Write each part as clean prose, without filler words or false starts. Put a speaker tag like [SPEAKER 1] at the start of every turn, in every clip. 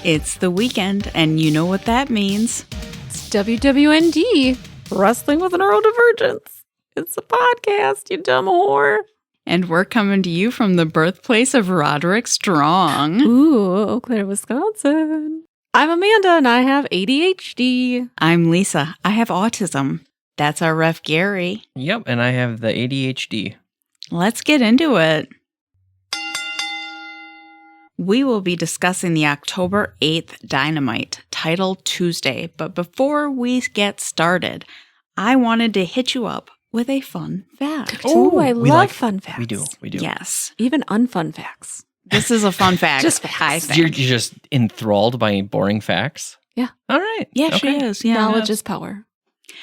[SPEAKER 1] It's the weekend, and you know what that means.
[SPEAKER 2] It's WWND, Wrestling with Neurodivergence. It's a podcast, you dumb whore.
[SPEAKER 1] And we're coming to you from the birthplace of Roderick Strong.
[SPEAKER 2] Ooh, Eau Claire, Wisconsin. I'm Amanda, and I have ADHD.
[SPEAKER 1] I'm Lisa. I have autism. That's our ref, Gary.
[SPEAKER 3] Yep, and I have the ADHD.
[SPEAKER 1] Let's get into it. We will be discussing the October 8th Dynamite, Title Tuesday. But before we get started, I wanted to hit you up with a fun fact.
[SPEAKER 2] Oh, I love fun facts.
[SPEAKER 3] We do.
[SPEAKER 1] Yes.
[SPEAKER 2] Even unfun facts.
[SPEAKER 1] This is a fun fact.
[SPEAKER 2] Just facts.
[SPEAKER 1] I think.
[SPEAKER 3] You're just enthralled by boring facts?
[SPEAKER 2] Yeah.
[SPEAKER 3] All right.
[SPEAKER 1] Yeah,
[SPEAKER 3] Okay.
[SPEAKER 1] she is. Yeah.
[SPEAKER 2] Knowledge is power.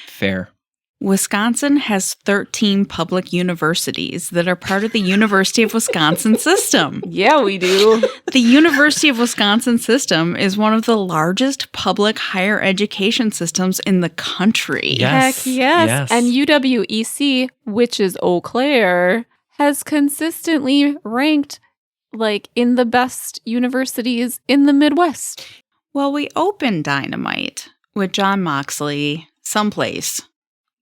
[SPEAKER 3] Fair.
[SPEAKER 1] Wisconsin has 13 public universities that are part of the University of Wisconsin system.
[SPEAKER 2] Yeah, we do.
[SPEAKER 1] The University of Wisconsin system is one of the largest public higher education systems in the country.
[SPEAKER 3] Yes.
[SPEAKER 2] Heck yes. And UWEC, which is Eau Claire, has consistently ranked in the best universities in the Midwest.
[SPEAKER 1] Well, we opened Dynamite with John Moxley someplace,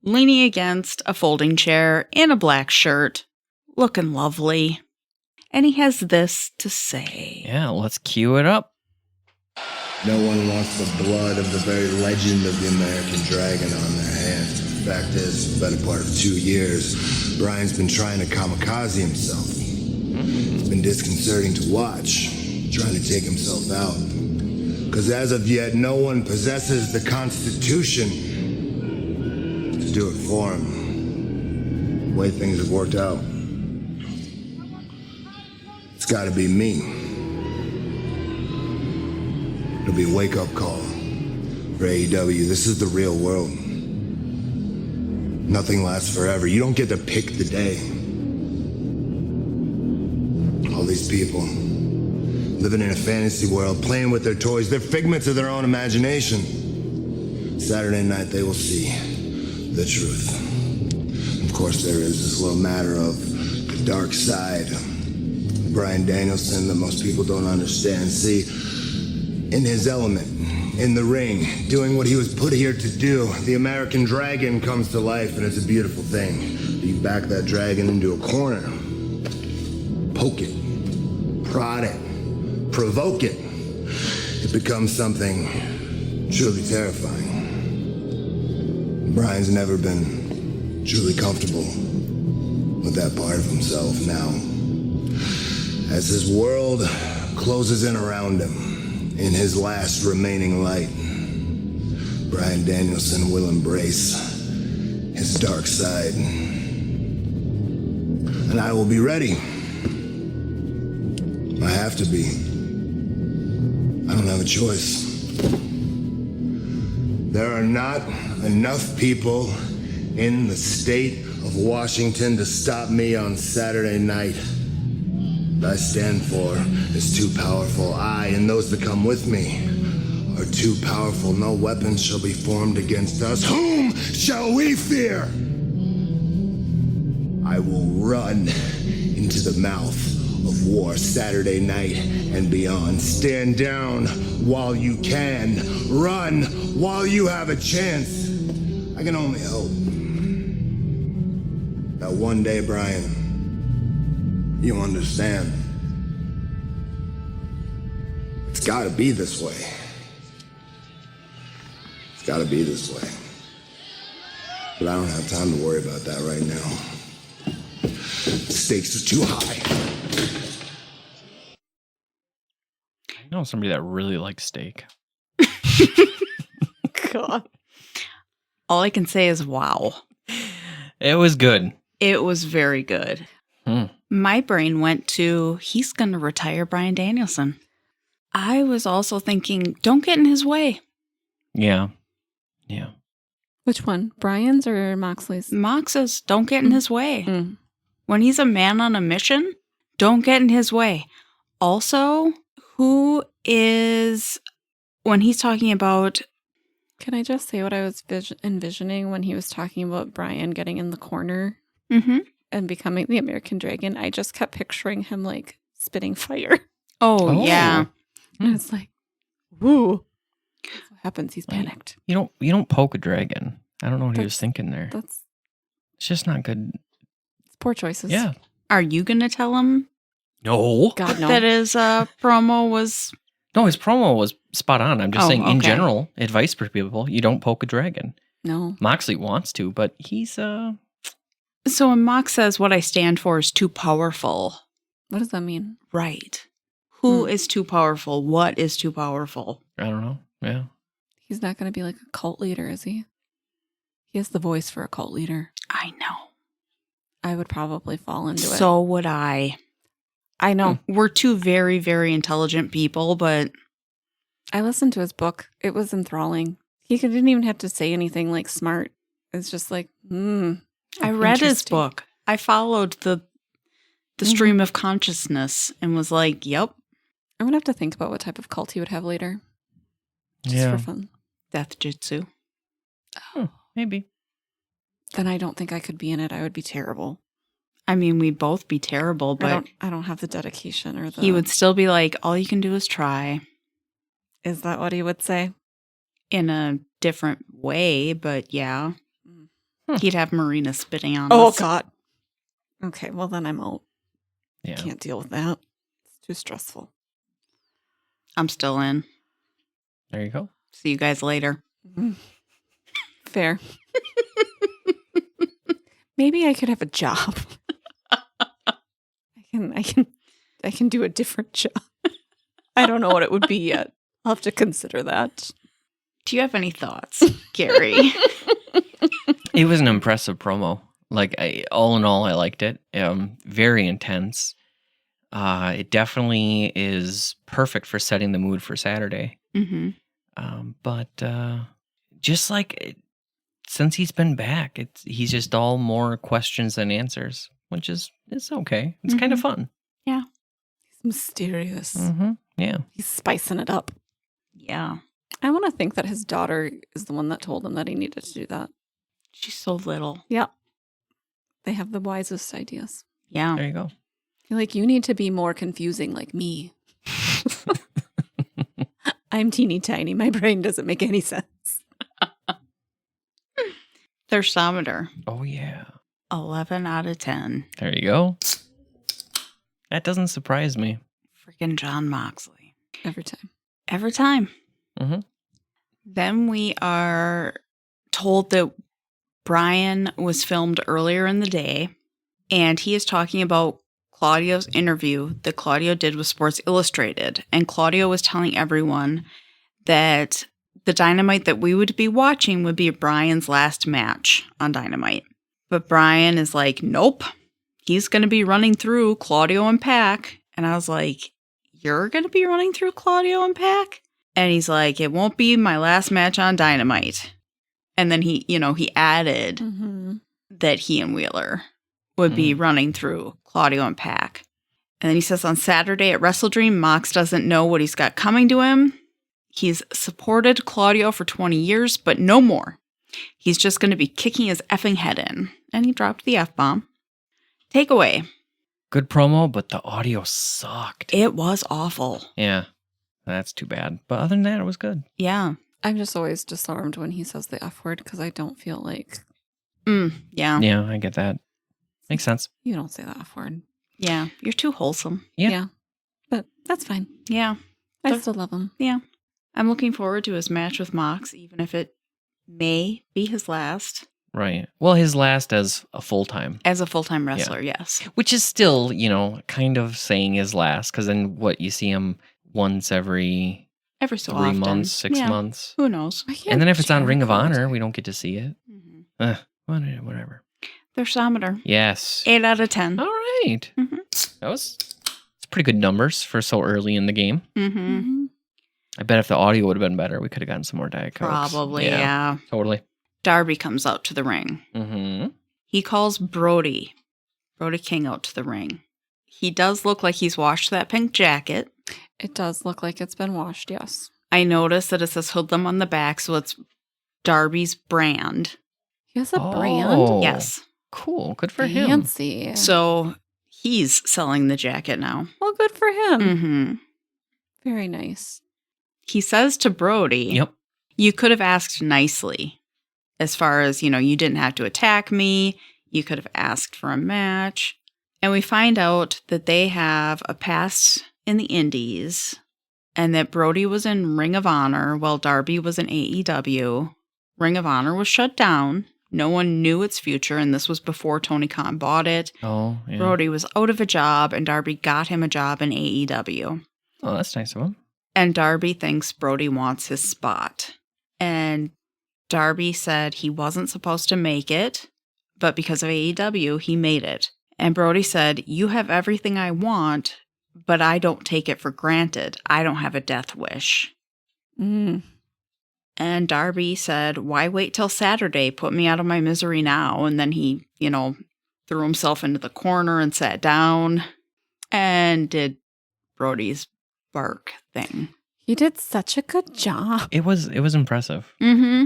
[SPEAKER 1] leaning against a folding chair in a black shirt, looking lovely. And he has this to say.
[SPEAKER 3] Yeah, let's cue it up.
[SPEAKER 4] No one wants the blood of the very legend of the American Dragon on their hands. The fact is, for the better part of 2 years, Brian's been trying to kamikaze himself. It's been disconcerting to watch, trying to take himself out. Because as of yet, no one possesses the Constitution to do it for him. The way things have worked out. It's gotta be me. It'll be a wake-up call for AEW. This is the real world. Nothing lasts forever. You don't get to pick the day. All these people living in a fantasy world, playing with their toys, they're figments of their own imagination. Saturday night they will see the truth. Of course, there is this little matter of the dark side. Bryan Danielson that most people don't understand. See, in his element, in the ring, doing what he was put here to do, the American Dragon comes to life, and it's a beautiful thing. You back that dragon into a corner, poke it, prod it, provoke it. It becomes something truly terrifying. Brian's never been truly comfortable with that part of himself now. As his world closes in around him, in his last remaining light, Bryan Danielson will embrace his dark side. And I will be ready. I have to be. I don't have a choice. There are not enough people in the state of Washington to stop me on Saturday night. What I stand for is too powerful. I and those that come with me are too powerful. No weapon shall be formed against us. Whom shall we fear? I will run into the mouth of war Saturday night and beyond. Stand down while you can. Run while you have a chance. I can only hope that one day, Brian, you understand. It's gotta be this way. It's gotta be this way. But I don't have time to worry about that right now. The stakes are too high.
[SPEAKER 3] I know somebody that really likes steak.
[SPEAKER 2] God.
[SPEAKER 1] All I can say is wow.
[SPEAKER 3] It was good.
[SPEAKER 1] It was very good. My brain went to, he's going to retire Bryan Danielson. I was also thinking, don't get in his way.
[SPEAKER 3] Yeah.
[SPEAKER 2] Which one? Brian's or Moxley's?
[SPEAKER 1] Mox says, don't get in his way.
[SPEAKER 2] Mm.
[SPEAKER 1] When he's a man on a mission, don't get in his way. Also, who is, when he's talking about...
[SPEAKER 2] Can I just say what I was envisioning when he was talking about Brian getting in the corner and becoming the American Dragon? I just kept picturing him spitting fire.
[SPEAKER 1] Oh. Yeah.
[SPEAKER 2] And it's like, Ooh. That's what happens. He's panicked.
[SPEAKER 3] You don't poke a dragon. I don't know what he was
[SPEAKER 2] That's-
[SPEAKER 3] thinking there.
[SPEAKER 2] That's
[SPEAKER 3] It's just not good.
[SPEAKER 2] it's poor choices.
[SPEAKER 3] Yeah.
[SPEAKER 1] Are you going to tell him
[SPEAKER 3] No.
[SPEAKER 2] God, no.
[SPEAKER 1] that his promo was...
[SPEAKER 3] No, his promo was spot on. I'm just
[SPEAKER 1] Oh,
[SPEAKER 3] saying, in
[SPEAKER 1] okay.
[SPEAKER 3] general, advice for people, you don't poke a dragon.
[SPEAKER 2] No.
[SPEAKER 3] Moxley wants to, but he's
[SPEAKER 1] So when Mox says what I stand for is too powerful,
[SPEAKER 2] What does that mean?
[SPEAKER 1] right. Who is too powerful? What is too powerful?
[SPEAKER 3] I don't know. Yeah.
[SPEAKER 2] He's not going to be like a cult leader, is he? He has the voice for a cult leader.
[SPEAKER 1] I know.
[SPEAKER 2] I would probably fall into it.
[SPEAKER 1] So would I.
[SPEAKER 2] I know.
[SPEAKER 1] We're two very, very intelligent people, but
[SPEAKER 2] I listened to his book. It was enthralling. He didn't even have to say anything like smart. It's just like,
[SPEAKER 1] I read his
[SPEAKER 2] interesting.
[SPEAKER 1] book. I followed the stream of consciousness and was like, yep,
[SPEAKER 2] I'm going to have to think about what type of cult he would have later. Just
[SPEAKER 3] Yeah.
[SPEAKER 2] for fun.
[SPEAKER 1] death jitsu.
[SPEAKER 3] Maybe.
[SPEAKER 2] Then I don't think I could be in it. I would be terrible.
[SPEAKER 1] I mean, we'd both be terrible, but
[SPEAKER 2] I don't have the dedication or the...
[SPEAKER 1] he would still be like, all you can do is try
[SPEAKER 2] Is that what he would say?
[SPEAKER 1] in a different way, but yeah.
[SPEAKER 2] Mm.
[SPEAKER 1] He'd have Marina spitting on
[SPEAKER 2] Oh,
[SPEAKER 1] us.
[SPEAKER 2] God. Okay, well then I'm out.
[SPEAKER 3] Yeah.
[SPEAKER 2] Can't deal with that. It's too stressful.
[SPEAKER 1] I'm still in.
[SPEAKER 3] There you go.
[SPEAKER 1] See you guys later.
[SPEAKER 2] Fair. Maybe I could have a job. I can do a different job. I don't know what it would be yet. I'll have to consider that.
[SPEAKER 1] Do you have any thoughts, Gary?
[SPEAKER 3] It was an impressive promo. Like, all in all, I liked it. Very intense. It definitely is perfect for setting the mood for Saturday.
[SPEAKER 1] Mm-hmm.
[SPEAKER 3] But just like since he's been back, he's just all more questions than answers, which is it's okay. It's kind of fun.
[SPEAKER 2] He's mysterious.
[SPEAKER 3] Mm-hmm. Yeah.
[SPEAKER 2] He's spicing it up.
[SPEAKER 1] Yeah.
[SPEAKER 2] I want to think that his daughter is the one that told him that he needed to do that.
[SPEAKER 1] She's so little.
[SPEAKER 2] Yeah. They have the wisest ideas.
[SPEAKER 1] Yeah.
[SPEAKER 3] There you go.
[SPEAKER 2] You're like, you need to be more confusing like me. I'm teeny tiny. My brain doesn't make any sense.
[SPEAKER 1] Thirstometer,
[SPEAKER 3] Oh yeah.
[SPEAKER 1] 11 out of 10.
[SPEAKER 3] There you go. That doesn't surprise me.
[SPEAKER 1] Freaking John Moxley.
[SPEAKER 2] Every time.
[SPEAKER 1] Every time.
[SPEAKER 3] Mm-hmm.
[SPEAKER 1] Then we are told that Brian was filmed earlier in the day, and he is talking about Claudio's interview that Claudio did with Sports Illustrated. And Claudio was telling everyone that the Dynamite that we would be watching would be Brian's last match on Dynamite. But Brian is like, nope, he's going to be running through Claudio and Pac. And I was like, you're going to be running through Claudio and Pac? And he's like, it won't be my last match on Dynamite. And then he added
[SPEAKER 2] Mm-hmm.
[SPEAKER 1] that he and Wheeler would be running through Claudio and Pac. And then he says on Saturday at WrestleDream, Mox doesn't know what he's got coming to him. He's supported Claudio for 20 years, but no more. He's just going to be kicking his effing head in. And he dropped the F-bomb. Takeaway.
[SPEAKER 3] Good promo, but the audio sucked.
[SPEAKER 1] It was awful.
[SPEAKER 3] Yeah. That's too bad. But other than that, it was good.
[SPEAKER 1] Yeah.
[SPEAKER 2] I'm just always disarmed when he says the F word because I don't feel like
[SPEAKER 1] Yeah.
[SPEAKER 3] Yeah, I get that. Makes sense.
[SPEAKER 2] you don't say the F word.
[SPEAKER 1] Yeah. You're too wholesome.
[SPEAKER 3] Yeah.
[SPEAKER 2] But that's fine.
[SPEAKER 1] Yeah.
[SPEAKER 2] I
[SPEAKER 1] But-
[SPEAKER 2] still love him.
[SPEAKER 1] Yeah. I'm looking forward to his match with Mox, even if it may be his last
[SPEAKER 3] Right. Well, his last as a full-time.
[SPEAKER 1] as a full-time wrestler, yes.
[SPEAKER 3] Which is still, kind of saying his last, because then you see him once every
[SPEAKER 1] Every so
[SPEAKER 3] 3
[SPEAKER 1] often.
[SPEAKER 3] months, 6
[SPEAKER 1] Yeah.
[SPEAKER 3] months.
[SPEAKER 1] Who knows?
[SPEAKER 2] I can't
[SPEAKER 3] And then if it's on
[SPEAKER 2] cheer
[SPEAKER 3] Ring of
[SPEAKER 2] quit.
[SPEAKER 3] Honor, we don't get to see it.
[SPEAKER 1] Mm-hmm.
[SPEAKER 3] Whatever.
[SPEAKER 1] Thirstometer,
[SPEAKER 3] Yes.
[SPEAKER 1] 8 out of 10.
[SPEAKER 3] All right.
[SPEAKER 1] Mhm.
[SPEAKER 3] It's pretty good numbers for so early in the game.
[SPEAKER 1] Mm-hmm.
[SPEAKER 2] Mhm.
[SPEAKER 3] I bet if the audio would have been better, we could have gotten some more Diet Cokes.
[SPEAKER 1] Probably, yeah.
[SPEAKER 3] Totally.
[SPEAKER 1] Darby comes out to the ring.
[SPEAKER 3] Mm-hmm.
[SPEAKER 1] He calls Brody King out to the ring. He does look like he's washed that pink jacket.
[SPEAKER 2] It does look like it's been washed, yes.
[SPEAKER 1] I noticed that it says Hoodlum on the back, so it's Darby's brand.
[SPEAKER 2] He has a
[SPEAKER 3] Oh.
[SPEAKER 2] brand.
[SPEAKER 1] Yes.
[SPEAKER 3] Cool. Good for him.
[SPEAKER 2] Fancy.
[SPEAKER 1] So he's selling the jacket now.
[SPEAKER 2] Well, good for him.
[SPEAKER 1] Mm-hmm.
[SPEAKER 2] Very nice.
[SPEAKER 1] he says to Brody,
[SPEAKER 3] Yep.
[SPEAKER 1] you could have asked nicely as far as, you didn't have to attack me. You could have asked for a match. And we find out that they have a past in the Indies and that Brody was in Ring of Honor while Darby was in AEW. Ring of Honor was shut down. No one knew its future, and this was before Tony Khan bought it.
[SPEAKER 3] Oh, yeah.
[SPEAKER 1] Brody was out of a job, and Darby got him a job in AEW.
[SPEAKER 3] Oh, that's nice of him.
[SPEAKER 1] And Darby thinks Brody wants his spot. And Darby said he wasn't supposed to make it, but because of AEW, he made it. And Brody said, you have everything I want, but I don't take it for granted. I don't have a death wish.
[SPEAKER 2] Mm.
[SPEAKER 1] And Darby said, why wait till Saturday? Put me out of my misery now. And then he, threw himself into the corner and sat down and did Brody's bark thing.
[SPEAKER 2] He did such a good job.
[SPEAKER 3] It was impressive.
[SPEAKER 1] Mm-hmm.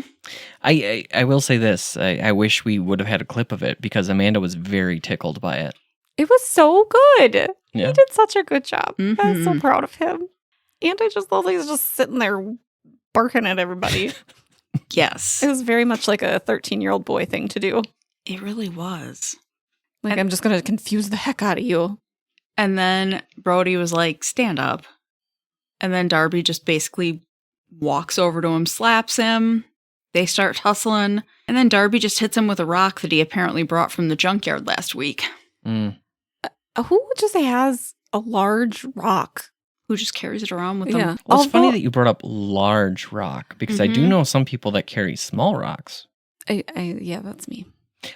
[SPEAKER 3] I will say this. I wish we would have had a clip of it because Amanda was very tickled by it.
[SPEAKER 2] It was so good.
[SPEAKER 3] Yeah.
[SPEAKER 2] He did such a good job. I'm so
[SPEAKER 1] Mhm.
[SPEAKER 2] proud of him. And I just love that he's just sitting there barking at everybody.
[SPEAKER 1] Yes.
[SPEAKER 2] It was very much like a 13-year-old boy thing to do.
[SPEAKER 1] It really was.
[SPEAKER 2] Like, I'm just going to confuse the heck out of you.
[SPEAKER 1] And then Brody was like, stand up. And then Darby just basically walks over to him, slaps him. They start tussling. And then Darby just hits him with a rock that he apparently brought from the junkyard last week.
[SPEAKER 3] Mm.
[SPEAKER 2] Who just has a large rock?
[SPEAKER 1] Who just carries it around with
[SPEAKER 2] Yeah.
[SPEAKER 1] them.
[SPEAKER 3] Well, it's funny
[SPEAKER 2] Although-
[SPEAKER 3] that you brought up large rock because I do
[SPEAKER 1] Mhm.
[SPEAKER 3] know some people that carry small rocks.
[SPEAKER 2] Yeah, that's me.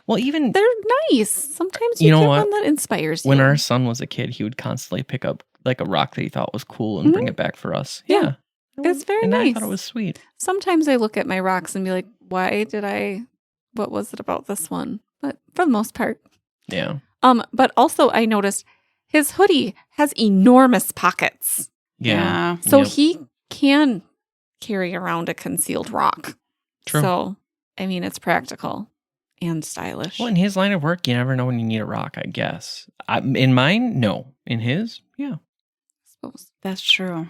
[SPEAKER 3] Well, even
[SPEAKER 2] They're nice. Sometimes
[SPEAKER 3] You
[SPEAKER 2] you
[SPEAKER 3] know
[SPEAKER 2] get
[SPEAKER 3] what?
[SPEAKER 2] one that inspires you.
[SPEAKER 3] when our son was a kid, he would constantly pick up like a rock that he thought was cool and bring it back for us.
[SPEAKER 2] Yeah. It's very
[SPEAKER 3] and
[SPEAKER 2] nice.
[SPEAKER 3] I thought it was sweet.
[SPEAKER 2] Sometimes I look at my rocks and be like, what was it about this one? But for the most part.
[SPEAKER 3] Yeah.
[SPEAKER 2] But also I noticed his hoodie has enormous pockets.
[SPEAKER 3] Yeah.
[SPEAKER 2] So
[SPEAKER 3] Yep.
[SPEAKER 2] he can carry around a concealed rock.
[SPEAKER 3] True.
[SPEAKER 2] So, I mean, it's practical and stylish.
[SPEAKER 3] Well, in his line of work, you never know when you need a rock, I guess. In mine, no. In his, yeah.
[SPEAKER 2] suppose.
[SPEAKER 1] That's true.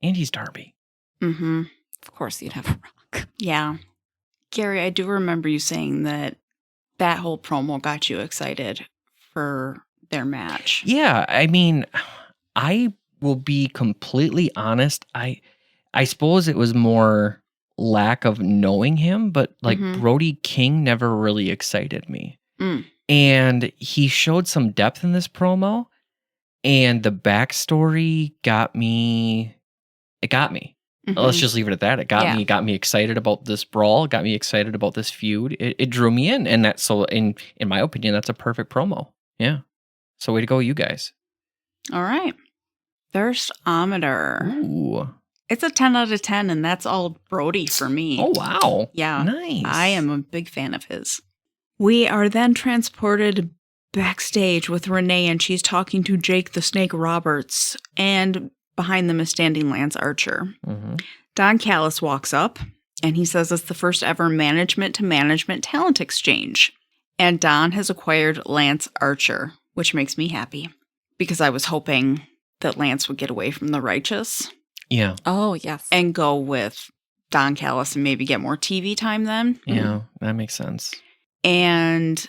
[SPEAKER 3] And he's Darby.
[SPEAKER 1] Mm-hmm.
[SPEAKER 2] Of course you'd have a rock.
[SPEAKER 1] Yeah. Gary, I do remember you saying that whole promo got you excited for their match.
[SPEAKER 3] Yeah, I mean, I will be completely honest. I suppose it was more lack of knowing him, but like
[SPEAKER 1] Mhm.
[SPEAKER 3] Brody King never really excited me.
[SPEAKER 1] Mm.
[SPEAKER 3] And he showed some depth in this promo, and the backstory got me. It got me.
[SPEAKER 1] Mhm.
[SPEAKER 3] Let's just leave it at that. It got
[SPEAKER 1] Yeah.
[SPEAKER 3] me. It got me excited about this brawl. It got me excited about this feud. It drew me in, and that's so. In my opinion, that's a perfect promo. Yeah. So way to go, you guys.
[SPEAKER 1] All right. Thirstometer.
[SPEAKER 3] Ooh.
[SPEAKER 1] It's a 10 out of 10, and that's all Brody for me.
[SPEAKER 3] Oh wow.
[SPEAKER 1] Yeah.
[SPEAKER 3] Nice.
[SPEAKER 1] I am a big fan of his. We are then transported backstage with Renee, and she's talking to Jake the Snake Roberts, and behind them is standing Lance Archer.
[SPEAKER 3] Mhm.
[SPEAKER 1] Don Callis walks up, and he says it's the first ever management-to-management talent exchange. And Don has acquired Lance Archer, which makes me happy, because I was hoping that Lance would get away from the Righteous
[SPEAKER 3] Yeah.
[SPEAKER 2] Oh, yes.
[SPEAKER 1] and go with Don Callis and maybe get more TV time then.
[SPEAKER 3] Yeah. That makes sense.
[SPEAKER 1] And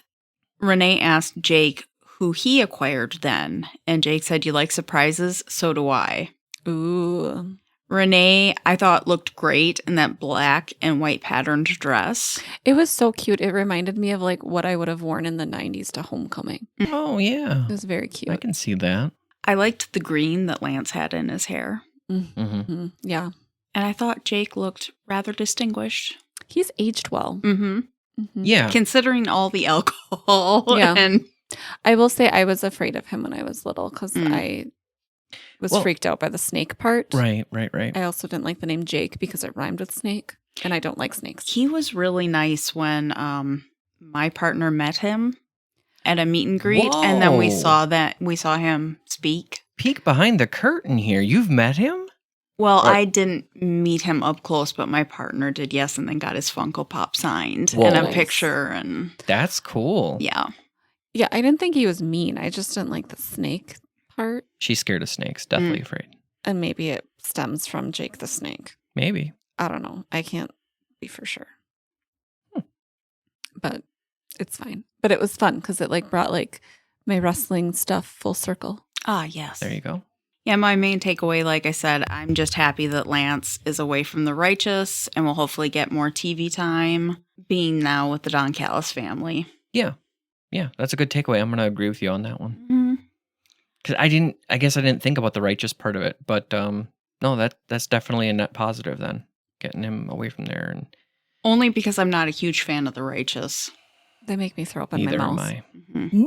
[SPEAKER 1] Renee asked Jake who he acquired then. And Jake said, you like surprises? So do I.
[SPEAKER 2] Ooh.
[SPEAKER 1] Renee, I thought, looked great in that black and white patterned dress.
[SPEAKER 2] It was so cute. It reminded me of like what I would have worn in the 90s to homecoming.
[SPEAKER 3] Oh yeah.
[SPEAKER 2] It was very cute.
[SPEAKER 3] I can see that.
[SPEAKER 1] I liked the green that Lance had in his hair.
[SPEAKER 3] Mm-hmm.
[SPEAKER 2] Mhm. Yeah.
[SPEAKER 1] And I thought Jake looked rather distinguished.
[SPEAKER 2] He's aged well.
[SPEAKER 1] Mm-hmm.
[SPEAKER 2] Mhm.
[SPEAKER 3] Yeah.
[SPEAKER 1] Considering all the alcohol.
[SPEAKER 2] Yeah.
[SPEAKER 1] And
[SPEAKER 2] I will say I was afraid of him when I was little because
[SPEAKER 1] Mm.
[SPEAKER 2] I was
[SPEAKER 3] Well-
[SPEAKER 2] freaked out by the snake part.
[SPEAKER 3] Right.
[SPEAKER 2] I also didn't like the name Jake because it rhymed with snake, and I don't like snakes.
[SPEAKER 1] he was really nice when my partner met him at a meet and greet. And then we
[SPEAKER 3] Whoa.
[SPEAKER 1] saw him speak.
[SPEAKER 3] Peek behind the curtain here. You've met him?
[SPEAKER 1] Well,
[SPEAKER 3] Or-
[SPEAKER 1] I didn't meet him up close, but my partner did, yes, and then got his Funko Pop signed
[SPEAKER 3] Whoa.
[SPEAKER 1] and a
[SPEAKER 2] Nice.
[SPEAKER 1] picture, and
[SPEAKER 3] That's cool.
[SPEAKER 1] yeah.
[SPEAKER 2] Yeah, I didn't think he was mean. I just didn't like the snake part,
[SPEAKER 3] She's scared of snakes. Deathly afraid.
[SPEAKER 2] and maybe it stems from Jake the Snake.
[SPEAKER 3] Maybe.
[SPEAKER 2] I don't know. I can't be for sure. But it's fine. But it was fun because it like brought like my wrestling stuff full circle.
[SPEAKER 1] Ah, yes.
[SPEAKER 3] There you go.
[SPEAKER 1] Yeah, my main takeaway, like I said, I'm just happy that Lance is away from the Righteous and will hopefully get more TV time being now with the Don Callis family.
[SPEAKER 3] Yeah. Yeah, that's a good takeaway. I'm going to agree with you on that one.
[SPEAKER 1] Mm-hmm.
[SPEAKER 3] Because I guess I didn't think about the Righteous part of it. But no, that's definitely a net positive then. Getting him away from there. And
[SPEAKER 1] Only because I'm not a huge fan of the Righteous.
[SPEAKER 2] They make me throw up in my
[SPEAKER 3] neither
[SPEAKER 2] mouth.
[SPEAKER 3] am I.
[SPEAKER 1] Mm-hmm.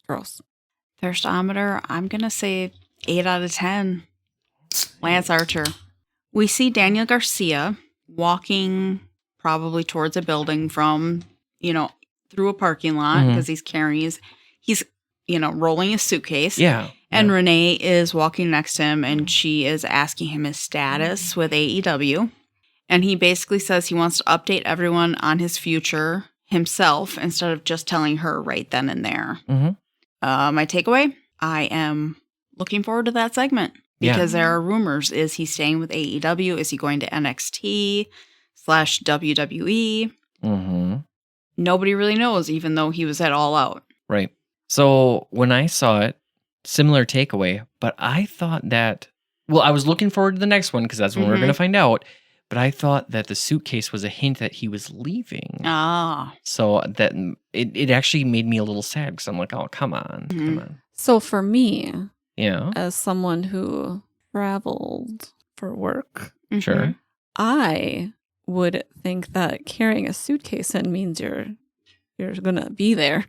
[SPEAKER 2] Gross.
[SPEAKER 1] Thirstometer, I'm going to say 8 out of 10. Lance Archer. We see Daniel Garcia walking probably towards a building from, through a parking lot because he's rolling his suitcase.
[SPEAKER 3] Yeah.
[SPEAKER 1] And Renee is walking next to him and she is asking him his status with AEW. And he basically says he wants to update everyone on his future himself instead of just telling her right then and there.
[SPEAKER 3] Mm-hmm.
[SPEAKER 1] My takeaway, I am looking forward to that segment because there are rumors. Is he staying with AEW? Is he going to NXT/WWE?
[SPEAKER 3] Mm-hmm.
[SPEAKER 1] Nobody really knows, even though he was at All Out.
[SPEAKER 3] Right. So when I saw it, similar takeaway, but I thought that, I was looking forward to the next one because that's when we're going to find out. But I thought that the suitcase was a hint that he was leaving.
[SPEAKER 1] Ah.
[SPEAKER 3] So that it actually made me a little sad because I'm like, oh, come on.
[SPEAKER 2] So for me,
[SPEAKER 3] Yeah.
[SPEAKER 2] as someone who traveled for work,
[SPEAKER 3] Sure.
[SPEAKER 2] I would think that carrying a suitcase in means you're going to be there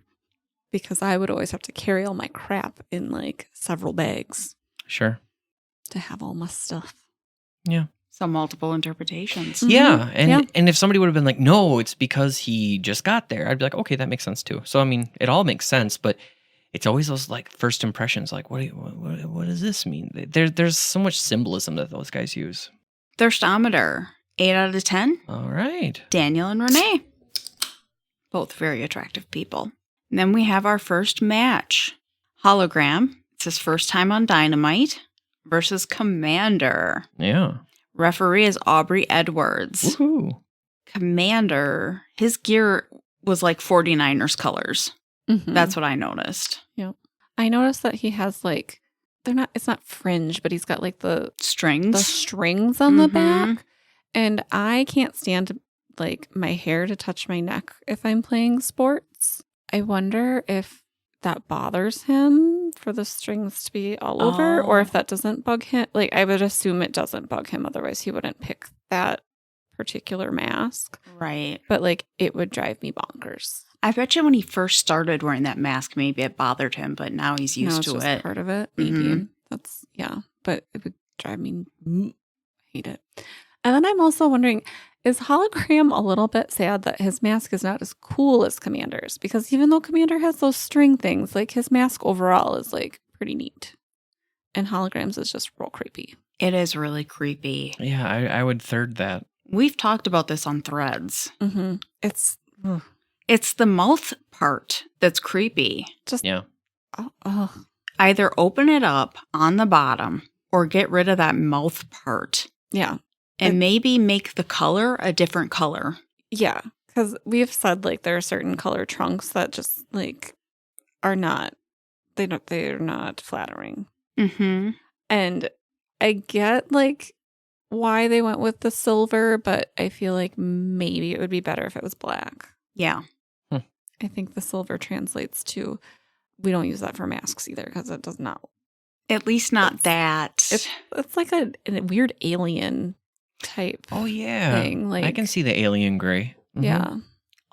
[SPEAKER 2] because I would always have to carry all my crap in like several bags
[SPEAKER 3] Sure.
[SPEAKER 2] to have all my stuff.
[SPEAKER 3] Yeah.
[SPEAKER 1] So multiple interpretations.
[SPEAKER 3] Yeah. And
[SPEAKER 2] Yeah.
[SPEAKER 3] and if somebody would have been like, no, it's because he just got there, I'd be like, okay, that makes sense too. So, I mean, it all makes sense, but it's always those like first impressions, like, what does this mean? There's so much symbolism that those guys use.
[SPEAKER 1] Thirstometer, 8 out of 10.
[SPEAKER 3] All right.
[SPEAKER 1] Daniel and Renee. Both very attractive people. And then we have our first match. Hologram. It's his first time on Dynamite versus Commander.
[SPEAKER 3] Yeah.
[SPEAKER 1] Referee is Aubrey Edwards.
[SPEAKER 3] Woohoo.
[SPEAKER 1] Commander, his gear was like 49ers colors.
[SPEAKER 2] Mm-hmm.
[SPEAKER 1] That's what I noticed.
[SPEAKER 2] I noticed that he has like, it's not fringe, but he's got like the
[SPEAKER 1] Strings.
[SPEAKER 2] strings on the
[SPEAKER 1] Mhm.
[SPEAKER 2] back. And I can't stand like my hair to touch my neck if I'm playing sports. I wonder if that bothers him for the strings to be all over or if that doesn't bug him. Like I would assume it doesn't bug him. Otherwise he wouldn't pick that particular mask.
[SPEAKER 1] Right.
[SPEAKER 2] But like it would drive me bonkers.
[SPEAKER 1] I bet you when he first started wearing that mask, maybe it bothered him, but now he's used
[SPEAKER 2] Now it's
[SPEAKER 1] to
[SPEAKER 2] just
[SPEAKER 1] it.
[SPEAKER 2] part of it. Maybe
[SPEAKER 1] Mhm.
[SPEAKER 2] that's, but it would drive me, hate it. And then I'm also wondering, is Hologram a little bit sad that his mask is not as cool as Commander's? Because even though Commander has those string things, like his mask overall is like pretty neat. And Hologram's is just real creepy.
[SPEAKER 1] It is really creepy.
[SPEAKER 3] Yeah, I would third that.
[SPEAKER 1] We've talked about this on Threads.
[SPEAKER 2] Mm-hmm. It's
[SPEAKER 1] It's the mouth part that's creepy.
[SPEAKER 2] just,
[SPEAKER 3] Yeah.
[SPEAKER 1] Either open it up on the bottom or get rid of that mouth part
[SPEAKER 2] yeah.
[SPEAKER 1] and maybe make the color a different color.
[SPEAKER 2] Yeah. Because we've said like there are certain color trunks that just like are not, they're not flattering.
[SPEAKER 1] Mm-hmm.
[SPEAKER 2] And I get like why they went with the silver, but I feel like maybe it would be better if it was black.
[SPEAKER 1] Yeah.
[SPEAKER 2] I think the silver translates to, we don't use that for masks either because it does not.
[SPEAKER 1] At least not that.
[SPEAKER 2] It's like a weird alien type.
[SPEAKER 3] Oh, yeah.
[SPEAKER 2] Thing, like,
[SPEAKER 3] I can see the alien gray. Mhm.
[SPEAKER 2] Yeah.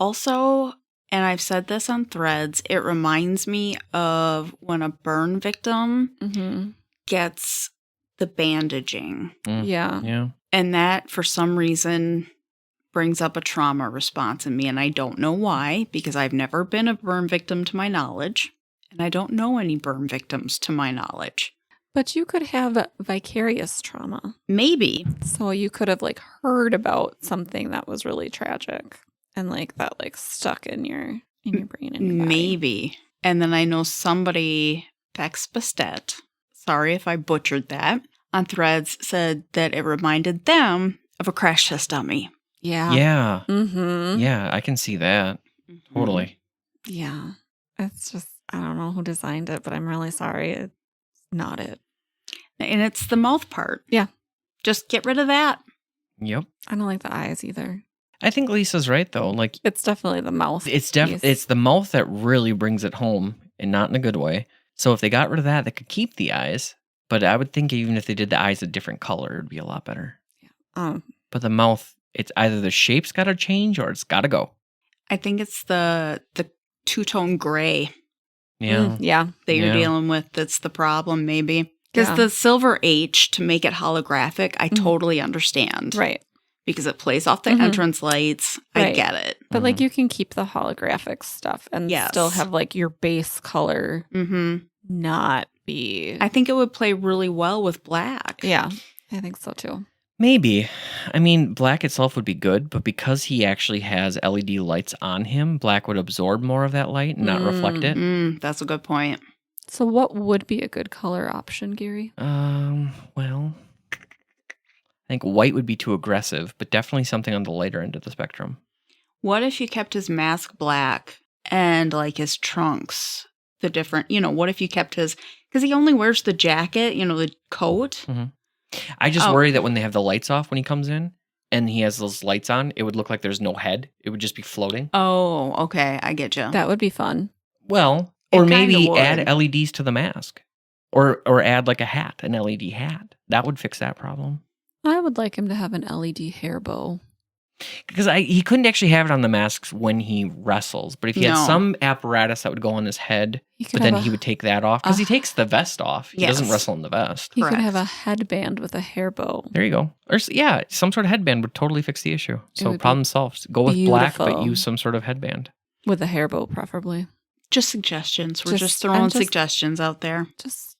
[SPEAKER 1] Also, and I've said this on Threads, it reminds me of when a burn victim
[SPEAKER 2] Mm-hmm.
[SPEAKER 1] gets the bandaging.
[SPEAKER 3] Mm.
[SPEAKER 2] Yeah.
[SPEAKER 3] Yeah.
[SPEAKER 1] And that, for some reason, brings up a trauma response in me. And I don't know why, because I've never been a burn victim to my knowledge. And I don't know any burn victims to my knowledge.
[SPEAKER 2] But you could have vicarious trauma.
[SPEAKER 1] Maybe.
[SPEAKER 2] So you could have like heard about something that was really tragic and like that like stuck in your brain and your body.
[SPEAKER 1] Maybe. And then I know somebody, Bex Bastet, sorry if I butchered that, on Threads said that it reminded them of a crash test dummy.
[SPEAKER 2] Yeah.
[SPEAKER 3] Yeah.
[SPEAKER 2] Mm-hmm.
[SPEAKER 3] Yeah, I can see that. Totally.
[SPEAKER 2] Yeah. It's just, I don't know who designed it, but I'm really sorry. It's not it.
[SPEAKER 1] And it's the mouth part.
[SPEAKER 2] Yeah.
[SPEAKER 1] Just get rid of that.
[SPEAKER 3] Yep.
[SPEAKER 2] I don't like the eyes either.
[SPEAKER 3] I think Lisa's right though. Like
[SPEAKER 2] It's definitely the mouth.
[SPEAKER 3] it's
[SPEAKER 2] piece.
[SPEAKER 3] it's the mouth that really brings it home, and not in a good way. So if they got rid of that, they could keep the eyes. But I would think even if they did the eyes a different color, it'd be a lot better. But the mouth, it's either the shape's got to change or it's got to go.
[SPEAKER 1] I think it's the two-tone gray
[SPEAKER 3] Yeah.
[SPEAKER 2] Yeah.
[SPEAKER 1] that you're
[SPEAKER 3] Yeah.
[SPEAKER 1] dealing with that's the problem, maybe. Because
[SPEAKER 2] Yeah.
[SPEAKER 1] the silver H, to make it holographic, I totally understand.
[SPEAKER 2] Right.
[SPEAKER 1] Because it plays off the
[SPEAKER 2] Mhm.
[SPEAKER 1] entrance lights. I
[SPEAKER 2] Right.
[SPEAKER 1] get it.
[SPEAKER 2] But like you can keep the holographic stuff and
[SPEAKER 1] Yes.
[SPEAKER 2] still have like your base color
[SPEAKER 1] Mm-hmm.
[SPEAKER 2] not be.
[SPEAKER 1] I think it would play really well with black.
[SPEAKER 2] Yeah. I think so too.
[SPEAKER 3] Maybe. I mean, black itself would be good, but because he actually has LED lights on him, black would absorb more of that light and not reflect it.
[SPEAKER 1] That's a good point.
[SPEAKER 2] So what would be a good color option, Gary?
[SPEAKER 3] Well, I think white would be too aggressive, but definitely something on the lighter end of the spectrum.
[SPEAKER 1] What if you kept his mask black and like his trunks the different, what if you kept his, because he only wears the jacket, the coat.
[SPEAKER 3] I just worry that when they have the lights off when he comes in and he has those lights on, it would look like there's no head. It would just be floating.
[SPEAKER 1] Oh, okay. I get you.
[SPEAKER 2] That would be fun.
[SPEAKER 3] Well,
[SPEAKER 1] It
[SPEAKER 3] or
[SPEAKER 1] kinda
[SPEAKER 3] maybe
[SPEAKER 1] would.
[SPEAKER 3] add LEDs to the mask. Or add like a hat, an LED hat. That would fix that problem.
[SPEAKER 2] I would like him to have an LED hair bow.
[SPEAKER 3] Because he couldn't actually have it on the masks when he wrestles. But if he had
[SPEAKER 1] No.
[SPEAKER 3] some apparatus that would go on his head,
[SPEAKER 2] He could
[SPEAKER 3] but then
[SPEAKER 2] have
[SPEAKER 3] he would take that off. Because he takes the vest off. He doesn't
[SPEAKER 1] Yes.
[SPEAKER 3] wrestle in the vest.
[SPEAKER 2] He could
[SPEAKER 1] Correct.
[SPEAKER 2] have a headband with a hair bow.
[SPEAKER 3] There you go. Or yeah, some sort of headband would totally fix the issue.
[SPEAKER 2] It
[SPEAKER 3] So
[SPEAKER 2] would be
[SPEAKER 3] problem solved. Go with black, but
[SPEAKER 2] beautiful.
[SPEAKER 3] use some sort of headband.
[SPEAKER 2] With a hair bow, preferably.
[SPEAKER 1] Just suggestions. We're
[SPEAKER 2] Just-
[SPEAKER 1] just throwing
[SPEAKER 2] I'm just-
[SPEAKER 1] suggestions out there.
[SPEAKER 2] Just,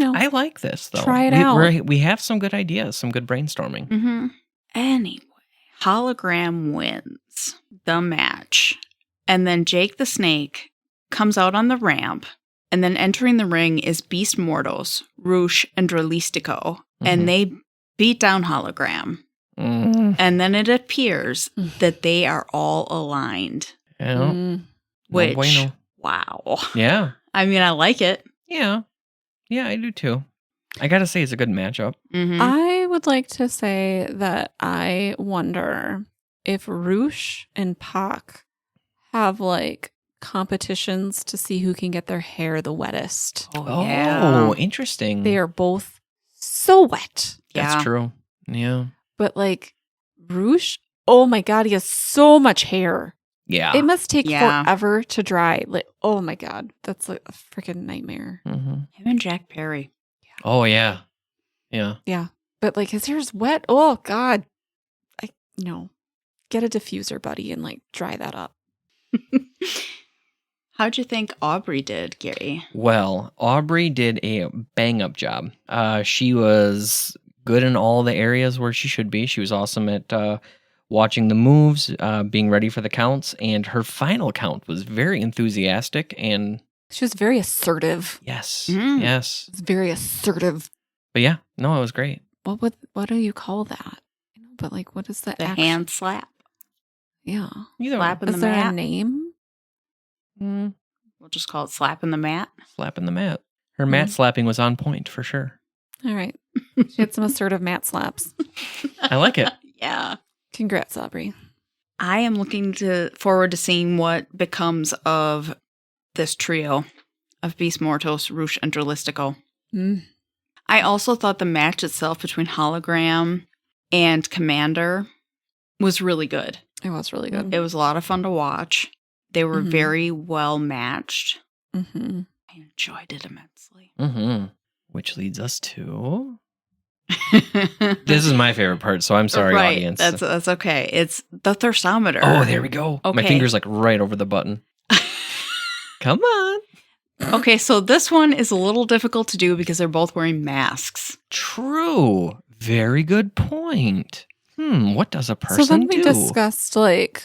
[SPEAKER 3] I like this though.
[SPEAKER 2] Try it out.
[SPEAKER 3] We have some good ideas, some good brainstorming.
[SPEAKER 1] Mm-hmm. Anyway, Hologram wins the match. And then Jake the Snake comes out on the ramp. And then entering the ring is Beast Mortos, Roosh, and Dralistico.
[SPEAKER 3] Mhm.
[SPEAKER 1] And they beat down Hologram.
[SPEAKER 3] Mm.
[SPEAKER 1] And then it appears
[SPEAKER 2] Mm.
[SPEAKER 1] that they are all aligned.
[SPEAKER 3] Yeah.
[SPEAKER 2] Mm.
[SPEAKER 3] No
[SPEAKER 1] Which,
[SPEAKER 3] bueno.
[SPEAKER 1] wow.
[SPEAKER 3] Yeah.
[SPEAKER 1] I mean, I like it.
[SPEAKER 3] Yeah. Yeah, I do too. I gotta say, it's a good matchup.
[SPEAKER 1] Mm-hmm.
[SPEAKER 2] I would like to say that I wonder if Roosh and Pac have like competitions to see who can get their hair the wettest.
[SPEAKER 3] Oh, interesting.
[SPEAKER 2] They are both so wet.
[SPEAKER 3] That's
[SPEAKER 1] Yeah.
[SPEAKER 3] true. Yeah.
[SPEAKER 2] But like Roosh, oh my God, he has so much hair.
[SPEAKER 3] Yeah.
[SPEAKER 2] It must take
[SPEAKER 1] Yeah.
[SPEAKER 2] forever to dry. Like, oh my God, that's like a freaking nightmare.
[SPEAKER 3] Mhm.
[SPEAKER 1] Him and Jack Perry.
[SPEAKER 3] Oh, yeah. Yeah.
[SPEAKER 2] Yeah. But like his hair's wet. Oh God. Get a diffuser, buddy, and like dry that up.
[SPEAKER 1] How'd you think Aubrey did, Gary?
[SPEAKER 3] Well, Aubrey did a bang up job. She was good in all the areas where she should be. She was awesome at watching the moves, being ready for the counts, and her final count was very enthusiastic. And
[SPEAKER 2] She was very assertive.
[SPEAKER 3] yes,
[SPEAKER 1] Mm.
[SPEAKER 3] yes.
[SPEAKER 2] It's very assertive.
[SPEAKER 3] But yeah, no, it was great.
[SPEAKER 2] What do you call that? But like, what is that?
[SPEAKER 1] The hand slap.
[SPEAKER 2] Yeah.
[SPEAKER 3] Either
[SPEAKER 1] Slapping
[SPEAKER 2] Is
[SPEAKER 1] the
[SPEAKER 2] there a
[SPEAKER 1] mat.
[SPEAKER 2] name?
[SPEAKER 1] We'll just call it slapping the mat.
[SPEAKER 3] slapping the mat. Her mat
[SPEAKER 2] Mhm.
[SPEAKER 3] slapping was on point for sure.
[SPEAKER 2] All right. She had some assertive mat slaps.
[SPEAKER 3] I like it.
[SPEAKER 1] Yeah.
[SPEAKER 2] Congrats, Aubrey.
[SPEAKER 1] I am looking forward to seeing what becomes of this trio of Beast Mortos, Roosh, and Dralistico.
[SPEAKER 2] Mm.
[SPEAKER 1] I also thought the match itself between Hologram and Commander was really good.
[SPEAKER 2] It was really good.
[SPEAKER 1] It was a lot of fun to watch. They were
[SPEAKER 2] Mhm.
[SPEAKER 1] very well matched.
[SPEAKER 2] Mm-hmm.
[SPEAKER 1] I enjoyed it immensely.
[SPEAKER 3] Mm-hmm. Which leads us to... This is my favorite part, so I'm sorry,
[SPEAKER 1] right.
[SPEAKER 3] audience.
[SPEAKER 1] That's okay. It's the thirstometer.
[SPEAKER 3] Oh, there we go. My
[SPEAKER 1] Okay.
[SPEAKER 3] finger's like right over the button. Come on.
[SPEAKER 1] Okay, so this one is a little difficult to do because they're both wearing masks.
[SPEAKER 3] True. Very good point. What does a
[SPEAKER 2] So
[SPEAKER 3] person
[SPEAKER 2] then we
[SPEAKER 3] do?
[SPEAKER 2] discussed like,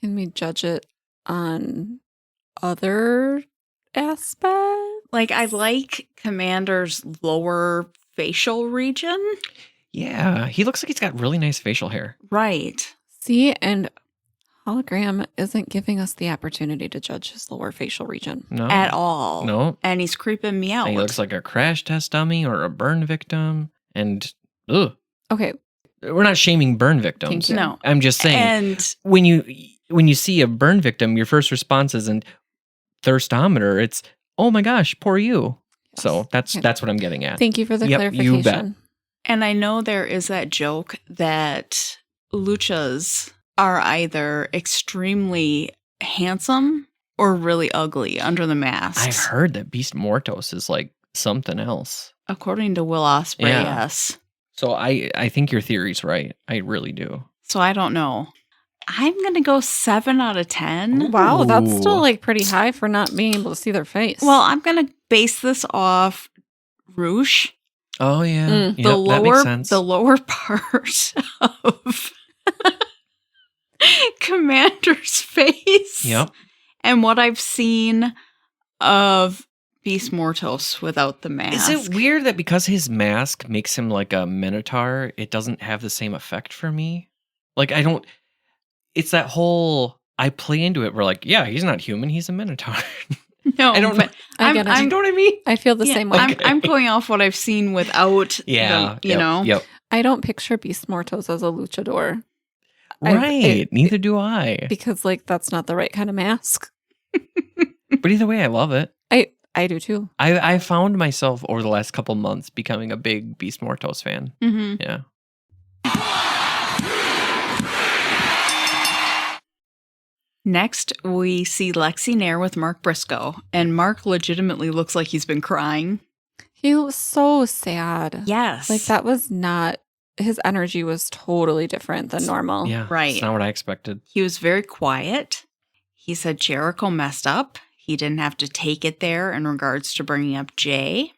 [SPEAKER 2] can we judge it on other aspects?
[SPEAKER 1] Like, I like Commander's lower facial region.
[SPEAKER 3] Yeah, he looks like he's got really nice facial hair.
[SPEAKER 1] Right.
[SPEAKER 2] See, and Hologram isn't giving us the opportunity to judge his lower facial region.
[SPEAKER 3] No.
[SPEAKER 1] At all.
[SPEAKER 3] No.
[SPEAKER 1] And he's creeping me out.
[SPEAKER 3] And he looks like a crash test dummy or a burn victim. And,
[SPEAKER 2] Okay,
[SPEAKER 3] we're not shaming burn victims.
[SPEAKER 2] Thank you.
[SPEAKER 1] No.
[SPEAKER 3] I'm just saying,
[SPEAKER 1] And
[SPEAKER 3] when you see a burn victim, your first response isn't thirstometer. It's, oh my gosh, poor you.
[SPEAKER 2] Yes.
[SPEAKER 3] So that's
[SPEAKER 2] Okay.
[SPEAKER 3] what I'm getting at.
[SPEAKER 2] Thank you for the
[SPEAKER 3] Yep,
[SPEAKER 2] clarification.
[SPEAKER 3] you bet.
[SPEAKER 1] And I know there is that joke that luchas are either extremely handsome or really ugly under the masks.
[SPEAKER 3] I've heard that Beast Mortos is like something else.
[SPEAKER 1] According to Will Ospreay,
[SPEAKER 3] Yeah.
[SPEAKER 1] yes.
[SPEAKER 3] So I think your theory's right. I really do.
[SPEAKER 1] So I don't know. I'm going to go 7 out of 10.
[SPEAKER 2] Wow, that's
[SPEAKER 3] Ooh.
[SPEAKER 2] still like pretty high for not being able to see their face.
[SPEAKER 1] Well, I'm going to base this off Rouge.
[SPEAKER 3] Oh yeah.
[SPEAKER 2] Mm.
[SPEAKER 3] Yep, that makes sense.
[SPEAKER 1] The lower part of Commander's face.
[SPEAKER 3] Yep.
[SPEAKER 1] And what I've seen of Beast Mortos without the mask.
[SPEAKER 3] Is it weird that because his mask makes him like a minotaur, it doesn't have the same effect for me? Like I don't. It's that whole. I play into it. We're like, yeah, he's not human. He's a minotaur.
[SPEAKER 1] No,
[SPEAKER 3] I don't
[SPEAKER 1] but
[SPEAKER 3] know.
[SPEAKER 2] I get it.
[SPEAKER 3] Do you know what I mean?
[SPEAKER 2] I feel the
[SPEAKER 1] yeah,
[SPEAKER 2] same way.
[SPEAKER 1] I'm going off what I've seen without
[SPEAKER 3] Yeah.
[SPEAKER 1] the, you know.
[SPEAKER 3] Yep.
[SPEAKER 2] I don't picture Beast Mortos as a luchador
[SPEAKER 3] Right. Neither do I.
[SPEAKER 2] because like that's not the right kind of mask.
[SPEAKER 3] But either way, I love it.
[SPEAKER 2] I do too.
[SPEAKER 3] I found myself over the last couple months becoming a big Beast Mortos fan.
[SPEAKER 1] Mm-hmm.
[SPEAKER 3] Yeah.
[SPEAKER 1] Next, we see Lexi Nair with Mark Briscoe, and Mark legitimately looks like he's been crying.
[SPEAKER 2] He was so sad.
[SPEAKER 1] Yes.
[SPEAKER 2] Like that was not his energy was totally different than normal.
[SPEAKER 3] Yeah.
[SPEAKER 1] Right.
[SPEAKER 3] It's not what I expected.
[SPEAKER 1] He was very quiet. He said Jericho messed up. He didn't have to take it there in regards to bringing up Jay.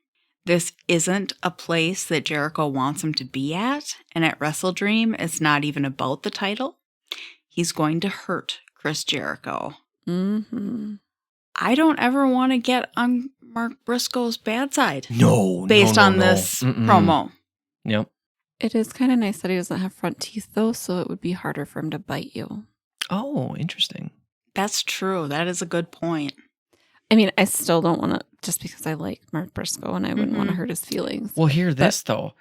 [SPEAKER 1] This isn't a place that Jericho wants him to be at. And at Wrestle Dream, it's not even about the title. He's going to hurt Chris Jericho.
[SPEAKER 2] Mm-hmm.
[SPEAKER 1] I don't ever want to get on Mark Briscoe's bad side
[SPEAKER 3] No.
[SPEAKER 1] based on this promo.
[SPEAKER 3] Yep.
[SPEAKER 2] It is kind of nice that he doesn't have front teeth though, so it would be harder for him to bite you.
[SPEAKER 3] Oh, interesting.
[SPEAKER 1] That's true. That is a good point.
[SPEAKER 2] I mean, I still don't want to, just because I like Mark Briscoe and I wouldn't want to hurt his feelings.
[SPEAKER 3] Well, hear this though.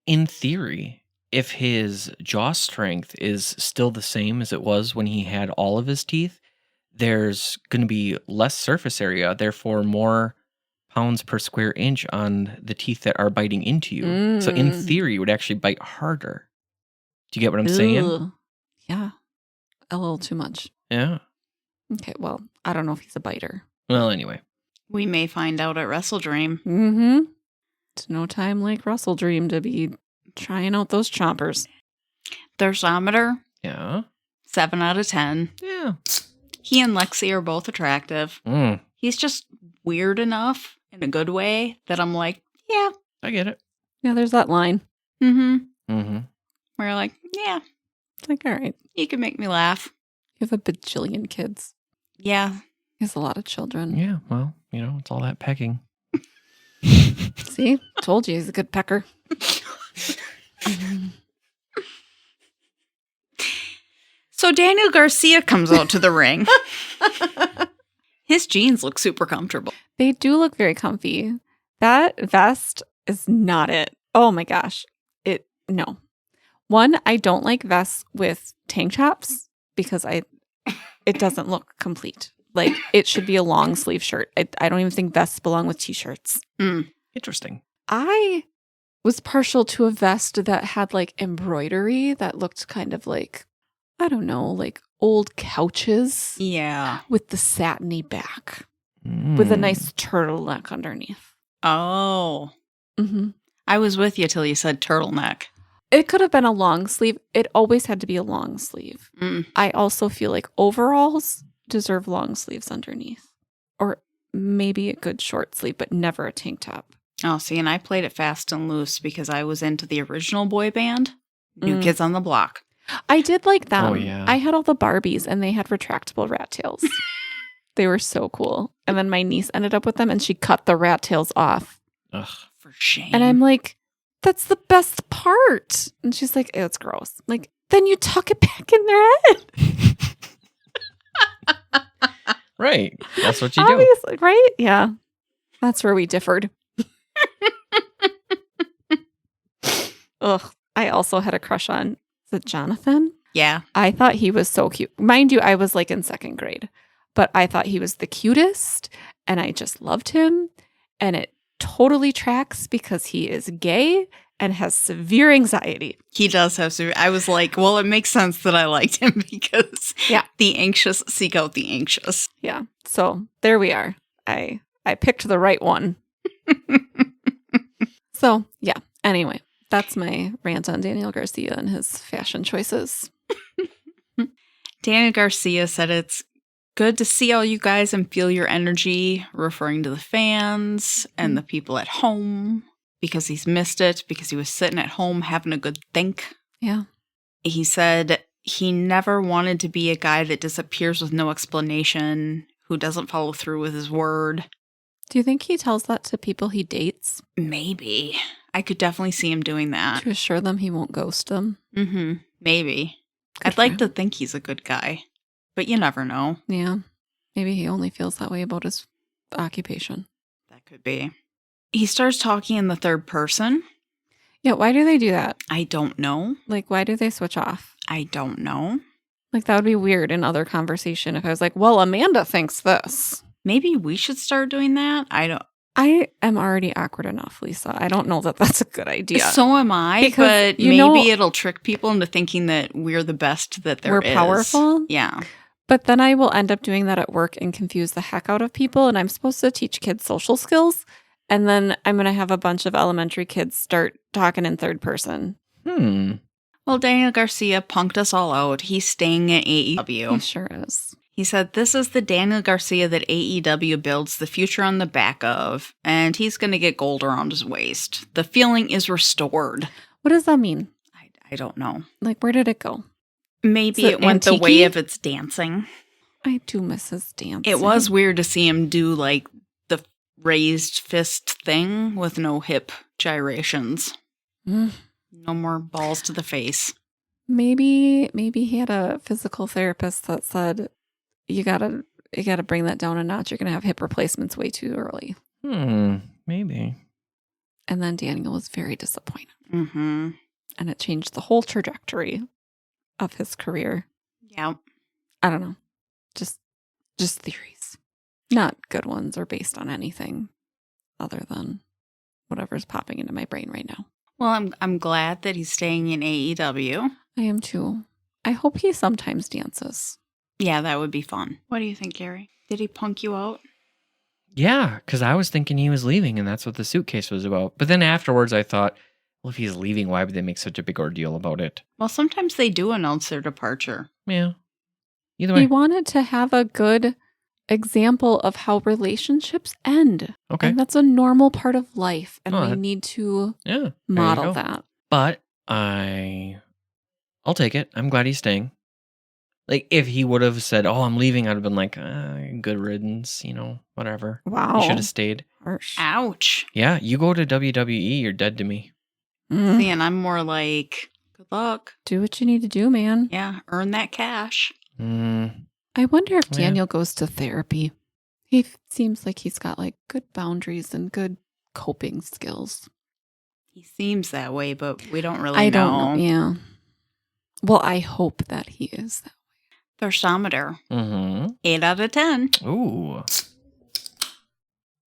[SPEAKER 3] In theory, if his jaw strength is still the same as it was when he had all of his teeth, there's going to be less surface area, therefore more pounds per square inch on the teeth that are biting into you. So in theory, it would actually bite harder. Do you get what I'm saying?
[SPEAKER 2] Ugh. Yeah. A little too much.
[SPEAKER 3] Yeah.
[SPEAKER 2] Okay, well, I don't know if he's a biter.
[SPEAKER 3] Well, anyway.
[SPEAKER 1] We may find out at Wrestle Dream.
[SPEAKER 2] Mm-hmm. It's no time like Russell Dream to be trying out those chompers.
[SPEAKER 1] Thermometer,
[SPEAKER 3] Yeah.
[SPEAKER 1] 7 out of 10.
[SPEAKER 3] Yeah.
[SPEAKER 1] He and Lexi are both attractive.
[SPEAKER 3] Mm,
[SPEAKER 1] He's just weird enough in a good way that I'm like, yeah.
[SPEAKER 3] I get it.
[SPEAKER 2] Yeah, there's that line.
[SPEAKER 1] Mm-hmm.
[SPEAKER 3] Mm-hmm.
[SPEAKER 1] We're like, yeah,
[SPEAKER 2] It's like, all right,
[SPEAKER 1] you can make me laugh.
[SPEAKER 2] you have a bajillion kids.
[SPEAKER 1] Yeah.
[SPEAKER 2] He has a lot of children.
[SPEAKER 3] Yeah. Well, it's all that pecking.
[SPEAKER 2] See? Told you he's a good pecker.
[SPEAKER 1] So Daniel Garcia comes out to the ring. His jeans look super comfortable.
[SPEAKER 2] They do look very comfy. That vest is not it. Oh my gosh. No. One, I don't like vests with tank tops because it doesn't look complete. Like it should be a long sleeve shirt. I don't even think vests belong with t-shirts.
[SPEAKER 3] Interesting.
[SPEAKER 2] I was partial to a vest that had like embroidery that looked kind of like, I don't know, like old couches
[SPEAKER 1] Yeah.
[SPEAKER 2] with the satiny back with a nice turtleneck underneath.
[SPEAKER 1] Oh.
[SPEAKER 2] Mm-hmm.
[SPEAKER 1] I was with you till you said turtleneck.
[SPEAKER 2] It could have been a long sleeve. It always had to be a long sleeve.
[SPEAKER 1] Mm.
[SPEAKER 2] I also feel like overalls deserve long sleeves underneath. Or maybe a good short sleeve, but never a tank top.
[SPEAKER 1] Oh, see, and I played it fast and loose because I was into the original boy band, New Kids on the Block.
[SPEAKER 2] I did like them.
[SPEAKER 3] Oh, yeah.
[SPEAKER 2] I had all the Barbies and they had retractable rat tails. They were so cool. And then my niece ended up with them and she cut the rat tails off.
[SPEAKER 3] Ugh.
[SPEAKER 1] For shame.
[SPEAKER 2] And I'm like, that's the best part. And she's like, it's gross. I'm like, then you tuck it back in their head.
[SPEAKER 3] Right. That's what you do.
[SPEAKER 2] Obviously, right? Yeah. That's where we differed. Ugh. I also had a crush on, is it Jonathan?
[SPEAKER 1] Yeah.
[SPEAKER 2] I thought he was so cute. Mind you, I was like in second grade, but I thought he was the cutest and I just loved him. And it totally tracks because he is gay and has severe anxiety.
[SPEAKER 1] He does have severe. I was like, well, it makes sense that I liked him because the anxious seek out the anxious.
[SPEAKER 2] Yeah. So there we are. I picked the right one. So yeah. Anyway, that's my rant on Daniel Garcia and his fashion choices.
[SPEAKER 1] Daniel Garcia said it's good to see all you guys and feel your energy, referring to the fans and the people at home, because he's missed it, because he was sitting at home having a good think.
[SPEAKER 2] Yeah.
[SPEAKER 1] He said he never wanted to be a guy that disappears with no explanation, who doesn't follow through with his word.
[SPEAKER 2] Do you think he tells that to people he dates?
[SPEAKER 1] Maybe. I could definitely see him doing that.
[SPEAKER 2] To assure them he won't ghost them?
[SPEAKER 1] Mm-hmm. Maybe.
[SPEAKER 2] Good
[SPEAKER 1] I'd
[SPEAKER 2] for
[SPEAKER 1] like
[SPEAKER 2] him.
[SPEAKER 1] to think he's a good guy, but you never know.
[SPEAKER 2] Yeah. Maybe he only feels that way about his occupation.
[SPEAKER 1] That could be. He starts talking in the third person.
[SPEAKER 2] Yeah, why do they do that?
[SPEAKER 1] I don't know.
[SPEAKER 2] Like, why do they switch off?
[SPEAKER 1] I don't know.
[SPEAKER 2] Like, that would be weird in other conversation if I was like, well, Amanda thinks this.
[SPEAKER 1] Maybe we should start doing that.
[SPEAKER 2] I am already awkward enough, Lisa. I don't know that that's a good idea.
[SPEAKER 1] So am I,
[SPEAKER 2] Because,
[SPEAKER 1] but
[SPEAKER 2] you
[SPEAKER 1] maybe
[SPEAKER 2] know-
[SPEAKER 1] it'll trick people into thinking that we're the best that there
[SPEAKER 2] We're
[SPEAKER 1] is.
[SPEAKER 2] powerful?
[SPEAKER 1] Yeah.
[SPEAKER 2] But then I will end up doing that at work and confuse the heck out of people. And I'm supposed to teach kids social skills. And then I'm going to have a bunch of elementary kids start talking in third person.
[SPEAKER 1] Well, Daniel Garcia punked us all out. He's staying at AEW.
[SPEAKER 2] He sure is.
[SPEAKER 1] He said, this is the Daniel Garcia that AEW builds the future on the back of, and he's going to get gold around his waist. The feeling is restored.
[SPEAKER 2] What does that mean?
[SPEAKER 1] I don't know.
[SPEAKER 2] Like, where did it go?
[SPEAKER 1] Maybe
[SPEAKER 2] Is it
[SPEAKER 1] it went the
[SPEAKER 2] antique-y?
[SPEAKER 1] way of its dancing.
[SPEAKER 2] I do miss his dance.
[SPEAKER 1] It was weird to see him do, like, the raised fist thing with no hip gyrations. No more balls to the face.
[SPEAKER 2] Maybe he had a physical therapist that said, you gotta bring that down a notch. You're gonna have hip replacements way too early.
[SPEAKER 3] Maybe.
[SPEAKER 2] And then Daniel was very disappointed.
[SPEAKER 1] Mm-hmm.
[SPEAKER 2] And it changed the whole trajectory of his career.
[SPEAKER 1] Yeah.
[SPEAKER 2] I don't know. Just theories. Not good ones or based on anything other than whatever's popping into my brain right now.
[SPEAKER 1] Well, I'm glad that he's staying in AEW.
[SPEAKER 2] I am too. I hope he sometimes dances.
[SPEAKER 1] Yeah, that would be fun. What do you think, Gary? Did he punk you out?
[SPEAKER 3] Yeah, because I was thinking he was leaving, and that's what the suitcase was about. But then afterwards, I thought, well, if he's leaving, why would they make such a big ordeal about it?
[SPEAKER 1] Well, sometimes they do announce their departure.
[SPEAKER 3] Yeah. Either
[SPEAKER 2] He
[SPEAKER 3] way.
[SPEAKER 2] wanted to have a good example of how relationships end.
[SPEAKER 3] Okay.
[SPEAKER 2] And that's a normal part of life. And
[SPEAKER 3] Oh,
[SPEAKER 2] we
[SPEAKER 3] that-
[SPEAKER 2] need to
[SPEAKER 3] Yeah. there you
[SPEAKER 2] model
[SPEAKER 3] go.
[SPEAKER 2] that.
[SPEAKER 3] But I'll take it. I'm glad he's staying. Like, if he would have said, oh, I'm leaving, I'd have been like, good riddance, whatever.
[SPEAKER 2] Wow.
[SPEAKER 3] You should have stayed.
[SPEAKER 2] Harsh.
[SPEAKER 1] Ouch.
[SPEAKER 3] Yeah, you go to WWE, you're dead to me.
[SPEAKER 2] Mm.
[SPEAKER 1] See, and I'm more like, good luck.
[SPEAKER 2] Do what you need to do, man.
[SPEAKER 1] Yeah, earn that cash.
[SPEAKER 2] I wonder if
[SPEAKER 3] Yeah.
[SPEAKER 2] Daniel goes to therapy. He seems like he's got like good boundaries and good coping skills.
[SPEAKER 1] He seems that way, but we don't really
[SPEAKER 2] I
[SPEAKER 1] know.
[SPEAKER 2] don't know. Yeah. Well, I hope that he is.
[SPEAKER 1] Thirstometer, 8 out of 10.
[SPEAKER 3] Ooh.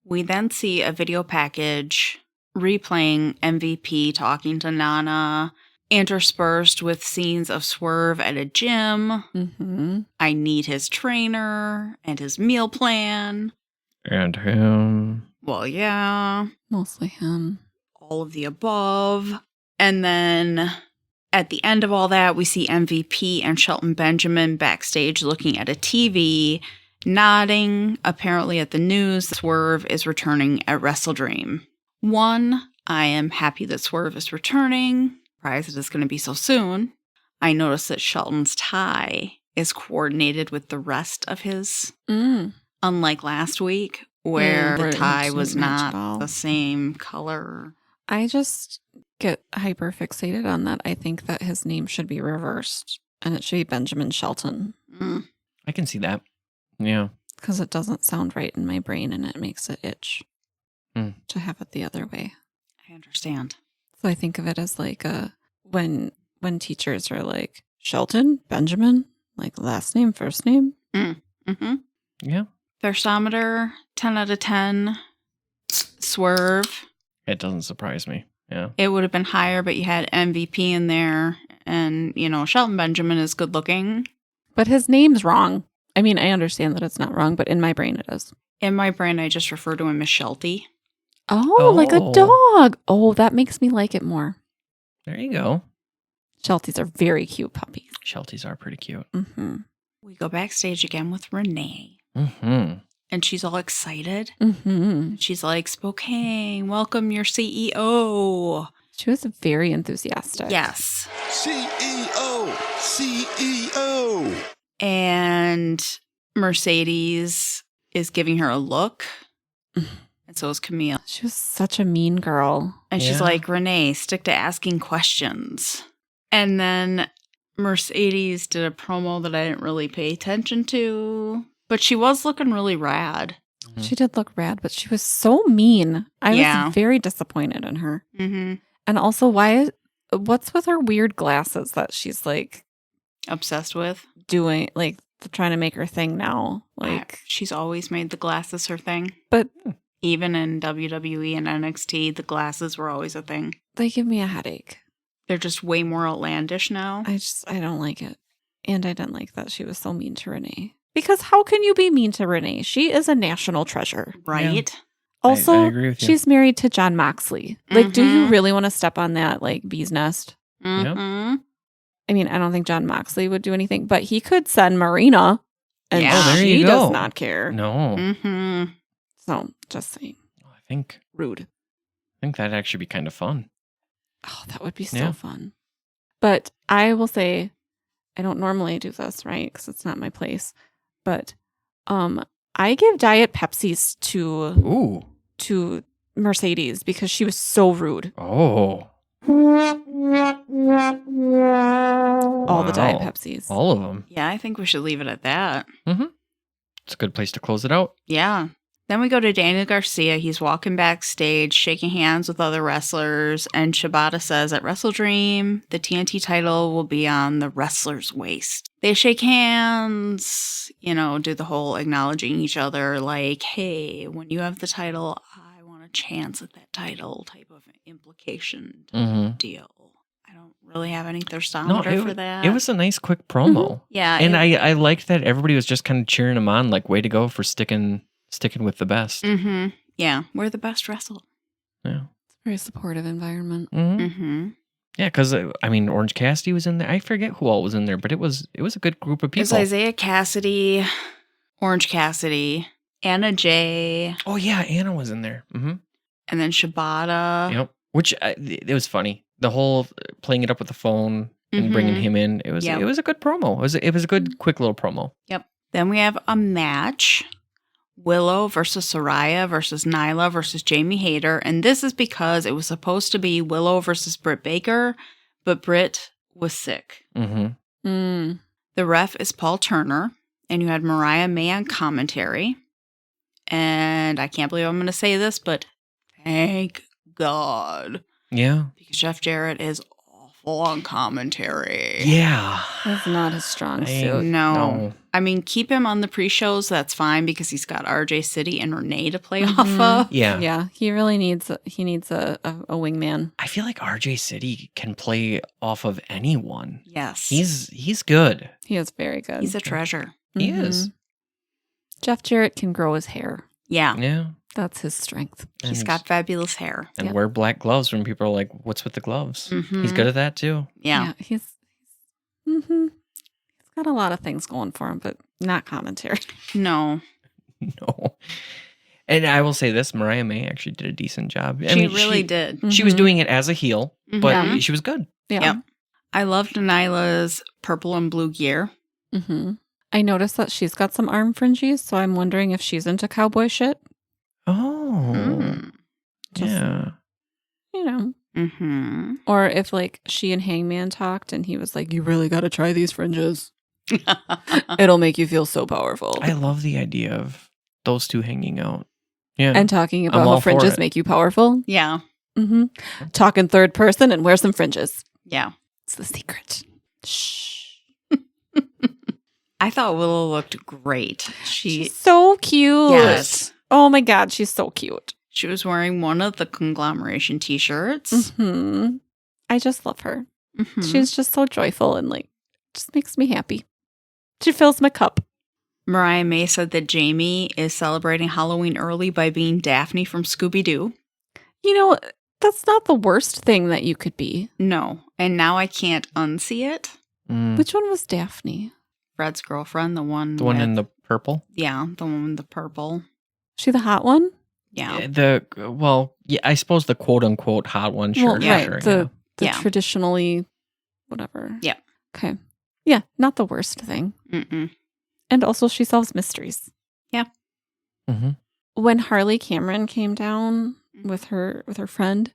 [SPEAKER 1] We then see a video package replaying MVP talking to Nana, interspersed with scenes of Swerve at a gym.
[SPEAKER 2] Mm-hmm.
[SPEAKER 1] I need his trainer and his meal plan.
[SPEAKER 3] And him.
[SPEAKER 1] Well, yeah,
[SPEAKER 2] Mostly him.
[SPEAKER 1] all of the above. And then at the end of all that, we see MVP and Shelton Benjamin backstage looking at a TV, nodding, apparently at the news. Swerve is returning at Wrestle Dream. I am happy that Swerve is returning. Surprised it is going to be so soon. I noticed that Shelton's tie is coordinated with the rest of his, unlike last week, where
[SPEAKER 2] Where
[SPEAKER 1] the
[SPEAKER 2] it
[SPEAKER 1] tie
[SPEAKER 2] didn't
[SPEAKER 1] was
[SPEAKER 2] match at
[SPEAKER 1] not
[SPEAKER 2] all.
[SPEAKER 1] the same color.
[SPEAKER 2] I just get hyper fixated on that. I think that his name should be reversed and it should be Benjamin Shelton.
[SPEAKER 1] Mm.
[SPEAKER 3] I can see that. Yeah.
[SPEAKER 2] Because it doesn't sound right in my brain and it makes it itch to have it the other way.
[SPEAKER 1] I understand.
[SPEAKER 2] So I think of it as like when teachers are like, Shelton, Benjamin, like last name, first name.
[SPEAKER 1] Mm-hmm.
[SPEAKER 3] Yeah.
[SPEAKER 1] Thirstometer, 10 out of 10. Swerve.
[SPEAKER 3] It doesn't surprise me. Yeah.
[SPEAKER 1] It would have been higher, but you had MVP in there. And, Shelton Benjamin is good looking.
[SPEAKER 2] But his name's wrong. I mean, I understand that it's not wrong, but in my brain it is.
[SPEAKER 1] In my brain, I just refer to him as Shelty.
[SPEAKER 2] Oh, like a dog. Oh, that makes me like it more.
[SPEAKER 3] There you go.
[SPEAKER 2] Shelties are very cute puppies.
[SPEAKER 3] Shelties are pretty cute.
[SPEAKER 2] Mm-hmm.
[SPEAKER 1] We go backstage again with Renee.
[SPEAKER 3] Mm-hmm.
[SPEAKER 1] And she's all excited.
[SPEAKER 2] Mm-hmm.
[SPEAKER 1] She's like, Spokane, welcome your CEO.
[SPEAKER 2] She was very enthusiastic.
[SPEAKER 1] Yes.
[SPEAKER 4] CEO! CEO!
[SPEAKER 1] And Mercedes is giving her a look. And so is Camille.
[SPEAKER 2] She was such a mean girl.
[SPEAKER 1] And she's
[SPEAKER 3] Yeah.
[SPEAKER 1] like, Renee, stick to asking questions. And then Mercedes did a promo that I didn't really pay attention to. But she was looking really rad.
[SPEAKER 2] She did look rad, but she was so mean. I
[SPEAKER 1] Yeah.
[SPEAKER 2] was very disappointed in her.
[SPEAKER 1] Mm-hmm.
[SPEAKER 2] And also, what's with her weird glasses that she's like
[SPEAKER 1] Obsessed with.
[SPEAKER 2] doing, like trying to make her thing now? Like,
[SPEAKER 1] She's always made the glasses her thing.
[SPEAKER 2] but
[SPEAKER 1] Even in WWE and NXT, the glasses were always a thing.
[SPEAKER 2] they give me a headache.
[SPEAKER 1] They're just way more outlandish now.
[SPEAKER 2] I don't like it. And I didn't like that she was so mean to Renee. Because how can you be mean to Renee? She is a national treasure.
[SPEAKER 1] Right?
[SPEAKER 2] Also,
[SPEAKER 3] I agree with you.
[SPEAKER 2] she's married to John Moxley. Like, do you really want to step on that, like, bee's nest?
[SPEAKER 1] Mm-hmm.
[SPEAKER 2] I mean, I don't think John Moxley would do anything, but he could send Marina. And
[SPEAKER 1] Yeah.
[SPEAKER 3] Oh, there
[SPEAKER 2] she
[SPEAKER 3] you
[SPEAKER 2] does
[SPEAKER 3] go.
[SPEAKER 2] not care.
[SPEAKER 3] No.
[SPEAKER 1] Mm-hmm.
[SPEAKER 2] So, just saying.
[SPEAKER 3] I think
[SPEAKER 2] Rude.
[SPEAKER 3] that'd actually be kind of fun.
[SPEAKER 2] Oh, that would be so
[SPEAKER 3] Yeah.
[SPEAKER 2] fun. But I will say, I don't normally do this, right? Because it's not my place. But I give Diet Pepsis
[SPEAKER 3] Ooh.
[SPEAKER 2] to Mercedes because she was so rude.
[SPEAKER 3] Oh.
[SPEAKER 2] All the Diet
[SPEAKER 3] Wow.
[SPEAKER 2] Pepsis.
[SPEAKER 3] All of them.
[SPEAKER 1] Yeah, I think we should leave it at that.
[SPEAKER 3] It's a good place to close it out.
[SPEAKER 1] Yeah. Then we go to Daniel Garcia. He's walking backstage, shaking hands with other wrestlers. And Shibata says at Wrestle Dream, the TNT title will be on the wrestler's waist. They shake hands, do the whole acknowledging each other like, hey, when you have the title, I want a chance at that title type of implication
[SPEAKER 3] Mm-hmm.
[SPEAKER 1] deal. I don't really have any thirstometer for that.
[SPEAKER 3] It was a nice quick promo.
[SPEAKER 1] Yeah.
[SPEAKER 3] And I liked that everybody was just kind of cheering him on, like, way to go for sticking with the best.
[SPEAKER 1] Mm-hmm. Yeah, we're the best wrestler.
[SPEAKER 3] Yeah.
[SPEAKER 2] Very supportive environment.
[SPEAKER 3] Mm-hmm.
[SPEAKER 1] Mm-hmm.
[SPEAKER 3] Yeah, because Orange Cassidy was in there. I forget who all was in there, but it was a good group of
[SPEAKER 1] It's
[SPEAKER 3] people.
[SPEAKER 1] Isaiah Cassidy, Orange Cassidy, Anna Jay,
[SPEAKER 3] Oh yeah, Anna was in there. Mm-hmm.
[SPEAKER 1] and then Shibata.
[SPEAKER 3] Yep. Which it was funny. The whole playing it up with the phone and bringing
[SPEAKER 1] Mhm.
[SPEAKER 3] him in. It was
[SPEAKER 1] Yep.
[SPEAKER 3] it was a good promo. It was a good quick little promo.
[SPEAKER 1] Then we have a match. Willow versus Soraya versus Nyla versus Jamie Hayter. And this is because it was supposed to be Willow versus Britt Baker, but Britt was sick.
[SPEAKER 3] Mm-hmm.
[SPEAKER 2] Mm.
[SPEAKER 1] The ref is Paul Turner, and you had Mariah May on commentary. And I can't believe I'm going to say this, but thank God.
[SPEAKER 3] Yeah.
[SPEAKER 1] Because Jeff Jarrett is awful on commentary.
[SPEAKER 3] Yeah.
[SPEAKER 2] That's not his strong
[SPEAKER 3] I-
[SPEAKER 2] suit.
[SPEAKER 1] No. I mean, keep him on the pre-shows. That's fine because he's got RJ City and Renee to play off
[SPEAKER 2] Mhm.
[SPEAKER 1] of.
[SPEAKER 3] Yeah.
[SPEAKER 2] Yeah, he really needs a wingman.
[SPEAKER 3] I feel like RJ City can play off of anyone.
[SPEAKER 1] Yes.
[SPEAKER 3] He's good.
[SPEAKER 2] He is very good.
[SPEAKER 1] He's a treasure.
[SPEAKER 3] He
[SPEAKER 2] Mhm.
[SPEAKER 3] is.
[SPEAKER 2] Jeff Jarrett can grow his hair.
[SPEAKER 1] Yeah.
[SPEAKER 3] Yeah.
[SPEAKER 2] That's his strength.
[SPEAKER 1] He's
[SPEAKER 3] And-
[SPEAKER 1] got fabulous hair.
[SPEAKER 3] and
[SPEAKER 2] Yep.
[SPEAKER 3] wear black gloves when people are like, "What's with the gloves?"
[SPEAKER 1] Mhm.
[SPEAKER 3] He's good at that too.
[SPEAKER 1] Yeah.
[SPEAKER 2] He's got a lot of things going for him, but not commentary.
[SPEAKER 1] No.
[SPEAKER 3] No. And I will say this: Mariah May actually did a decent job.
[SPEAKER 1] She really did.
[SPEAKER 3] She was
[SPEAKER 2] Mhm.
[SPEAKER 3] doing it as a heel, but
[SPEAKER 2] Yeah.
[SPEAKER 3] she was good.
[SPEAKER 2] Yeah.
[SPEAKER 1] Yep. I loved Nyla's purple and blue gear.
[SPEAKER 2] Mm-hmm. I noticed that she's got some arm fringes, so I'm wondering if she's into cowboy shit.
[SPEAKER 3] Oh,
[SPEAKER 1] Mm.
[SPEAKER 2] Just-
[SPEAKER 3] yeah.
[SPEAKER 2] You know,
[SPEAKER 1] Mm-hmm.
[SPEAKER 2] Or if like she and Hangman talked and he was like, you really got to try these fringes. It'll make you feel so powerful.
[SPEAKER 3] I love the idea of those two hanging out. Yeah.
[SPEAKER 2] And talking
[SPEAKER 3] I'm
[SPEAKER 2] about
[SPEAKER 3] all
[SPEAKER 2] how
[SPEAKER 3] for
[SPEAKER 2] fringes
[SPEAKER 3] it.
[SPEAKER 2] make you powerful.
[SPEAKER 1] Yeah.
[SPEAKER 2] Mm-hmm. Talk in third person and wear some fringes.
[SPEAKER 1] Yeah.
[SPEAKER 2] It's the secret. Shh.
[SPEAKER 1] I thought Willow looked great.
[SPEAKER 2] She's so cute.
[SPEAKER 1] Yes.
[SPEAKER 2] Oh my God, she's so cute.
[SPEAKER 1] She was wearing one of the conglomeration t-shirts.
[SPEAKER 2] Mm-hmm. I just love her.
[SPEAKER 1] Mhm.
[SPEAKER 2] She's just so joyful and like just makes me happy. She fills my cup.
[SPEAKER 1] Mariah May said that Jamie is celebrating Halloween early by being Daphne from Scooby-Doo.
[SPEAKER 2] You know, that's not the worst thing that you could be.
[SPEAKER 1] No. And now I can't unsee it.
[SPEAKER 3] Mm.
[SPEAKER 2] Which one was Daphne?
[SPEAKER 1] Fred's girlfriend, the one
[SPEAKER 3] The one
[SPEAKER 1] with-
[SPEAKER 3] in the purple?
[SPEAKER 1] Yeah, the one with the purple.
[SPEAKER 2] She the hot one?
[SPEAKER 1] Yeah.
[SPEAKER 3] I suppose the quote unquote hot one. Sure,
[SPEAKER 2] Well,
[SPEAKER 3] yeah,
[SPEAKER 2] right.
[SPEAKER 3] sure.
[SPEAKER 2] The
[SPEAKER 1] Yeah.
[SPEAKER 2] traditionally whatever.
[SPEAKER 1] Yeah.
[SPEAKER 2] Okay. Yeah, not the worst thing.
[SPEAKER 1] Mm-mm.
[SPEAKER 2] And also she solves mysteries.
[SPEAKER 3] Mm-hmm.
[SPEAKER 2] When Harley Cameron came down with her friend,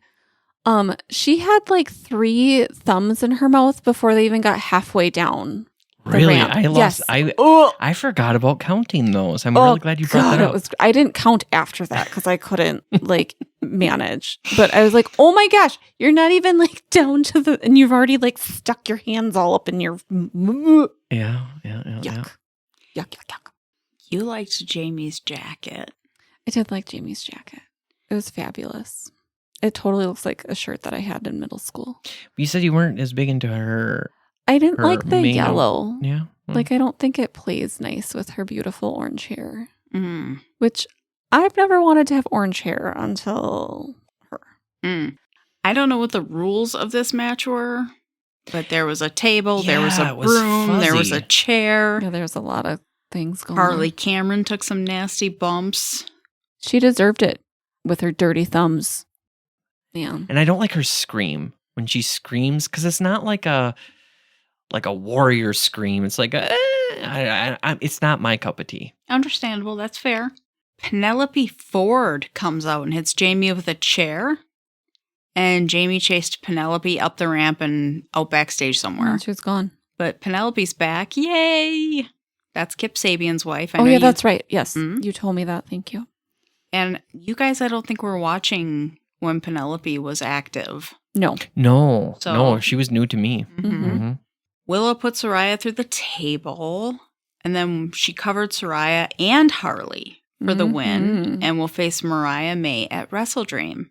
[SPEAKER 2] she had like 3 thumbs in her mouth before they even got halfway down. the
[SPEAKER 3] Really?
[SPEAKER 2] ramp.
[SPEAKER 3] I lost.
[SPEAKER 2] Yes.
[SPEAKER 3] I forgot about counting those. I'm really glad you brought that up.
[SPEAKER 2] I didn't count after that because I couldn't like manage. But I was like, oh my gosh, you're not even like down to the, and you've already like stuck your hands all up in your yuck.
[SPEAKER 3] Yeah.
[SPEAKER 2] Yuck, yuck.
[SPEAKER 1] You liked Jamie's jacket.
[SPEAKER 2] I did like Jamie's jacket. It was fabulous. It totally looks like a shirt that I had in middle school.
[SPEAKER 3] You said you weren't as big into her.
[SPEAKER 2] I didn't
[SPEAKER 3] Her
[SPEAKER 2] like the
[SPEAKER 3] main-
[SPEAKER 2] yellow.
[SPEAKER 3] Yeah.
[SPEAKER 2] Like, I don't think it plays nice with her beautiful orange hair,
[SPEAKER 1] Mm.
[SPEAKER 2] which I've never wanted to have orange hair until her.
[SPEAKER 1] Mm. I don't know what the rules of this match were, but there was a table, there was
[SPEAKER 3] Yeah,
[SPEAKER 1] a
[SPEAKER 3] it was
[SPEAKER 1] broom, there was a
[SPEAKER 3] fuzzy.
[SPEAKER 1] chair.
[SPEAKER 2] Yeah, there's a lot of things going
[SPEAKER 1] Harley
[SPEAKER 2] on.
[SPEAKER 1] Cameron took some nasty bumps.
[SPEAKER 2] She deserved it with her dirty thumbs. Yeah.
[SPEAKER 3] And I don't like her scream when she screams because it's not like a warrior scream. It's like it's not my cup of tea.
[SPEAKER 1] Understandable, that's fair. Penelope Ford comes out and hits Jamie with a chair. And Jamie chased Penelope up the ramp and out backstage somewhere.
[SPEAKER 2] And she was gone.
[SPEAKER 1] But Penelope's back. Yay! That's Kip Sabian's wife. I
[SPEAKER 2] Oh,
[SPEAKER 1] know
[SPEAKER 2] yeah,
[SPEAKER 1] you-
[SPEAKER 2] that's right. Yes.
[SPEAKER 1] Mhm.
[SPEAKER 2] You told me that. Thank you.
[SPEAKER 1] And you guys, I don't think were watching when Penelope was active.
[SPEAKER 2] No.
[SPEAKER 3] No, she was new to me.
[SPEAKER 2] Mhm.
[SPEAKER 3] Mm-hmm.
[SPEAKER 1] Willow put Soraya through the table, and then she covered Soraya and Harley for the win,
[SPEAKER 2] Mhm.
[SPEAKER 1] and will face Mariah May at WrestleDream.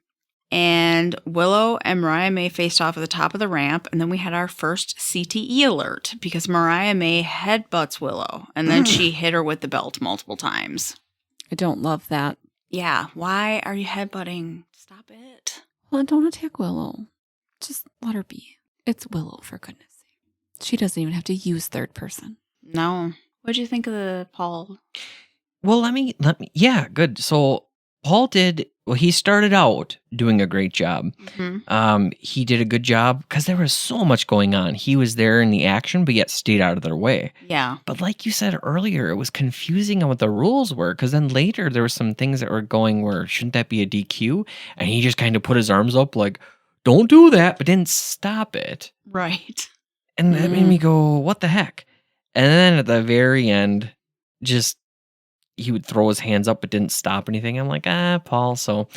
[SPEAKER 1] And Willow and Mariah May faced off at the top of the ramp, and then we had our first CTE alert because Mariah May headbutts Willow, and then she hit her with the belt multiple times.
[SPEAKER 2] I don't love that.
[SPEAKER 1] Yeah, why are you headbutting? Stop it.
[SPEAKER 2] Well, don't attack Willow. Just let her be. It's Willow, for goodness sake. She doesn't even have to use third person.
[SPEAKER 1] No. What'd you think of the Paul?
[SPEAKER 3] Well, let me. Yeah, good. So Paul he started out doing a great job.
[SPEAKER 1] Mm-hmm.
[SPEAKER 3] He did a good job because there was so much going on. He was there in the action, but yet stayed out of their way.
[SPEAKER 1] Yeah.
[SPEAKER 3] But like you said earlier, it was confusing on what the rules were because then later there were some things that were going where shouldn't that be a DQ? And he just kind of put his arms up like, don't do that, but didn't stop it.
[SPEAKER 1] Right.
[SPEAKER 3] And that made me go, what the heck? And then at the very end, just he would throw his hands up but didn't stop anything. I'm like, Paul. So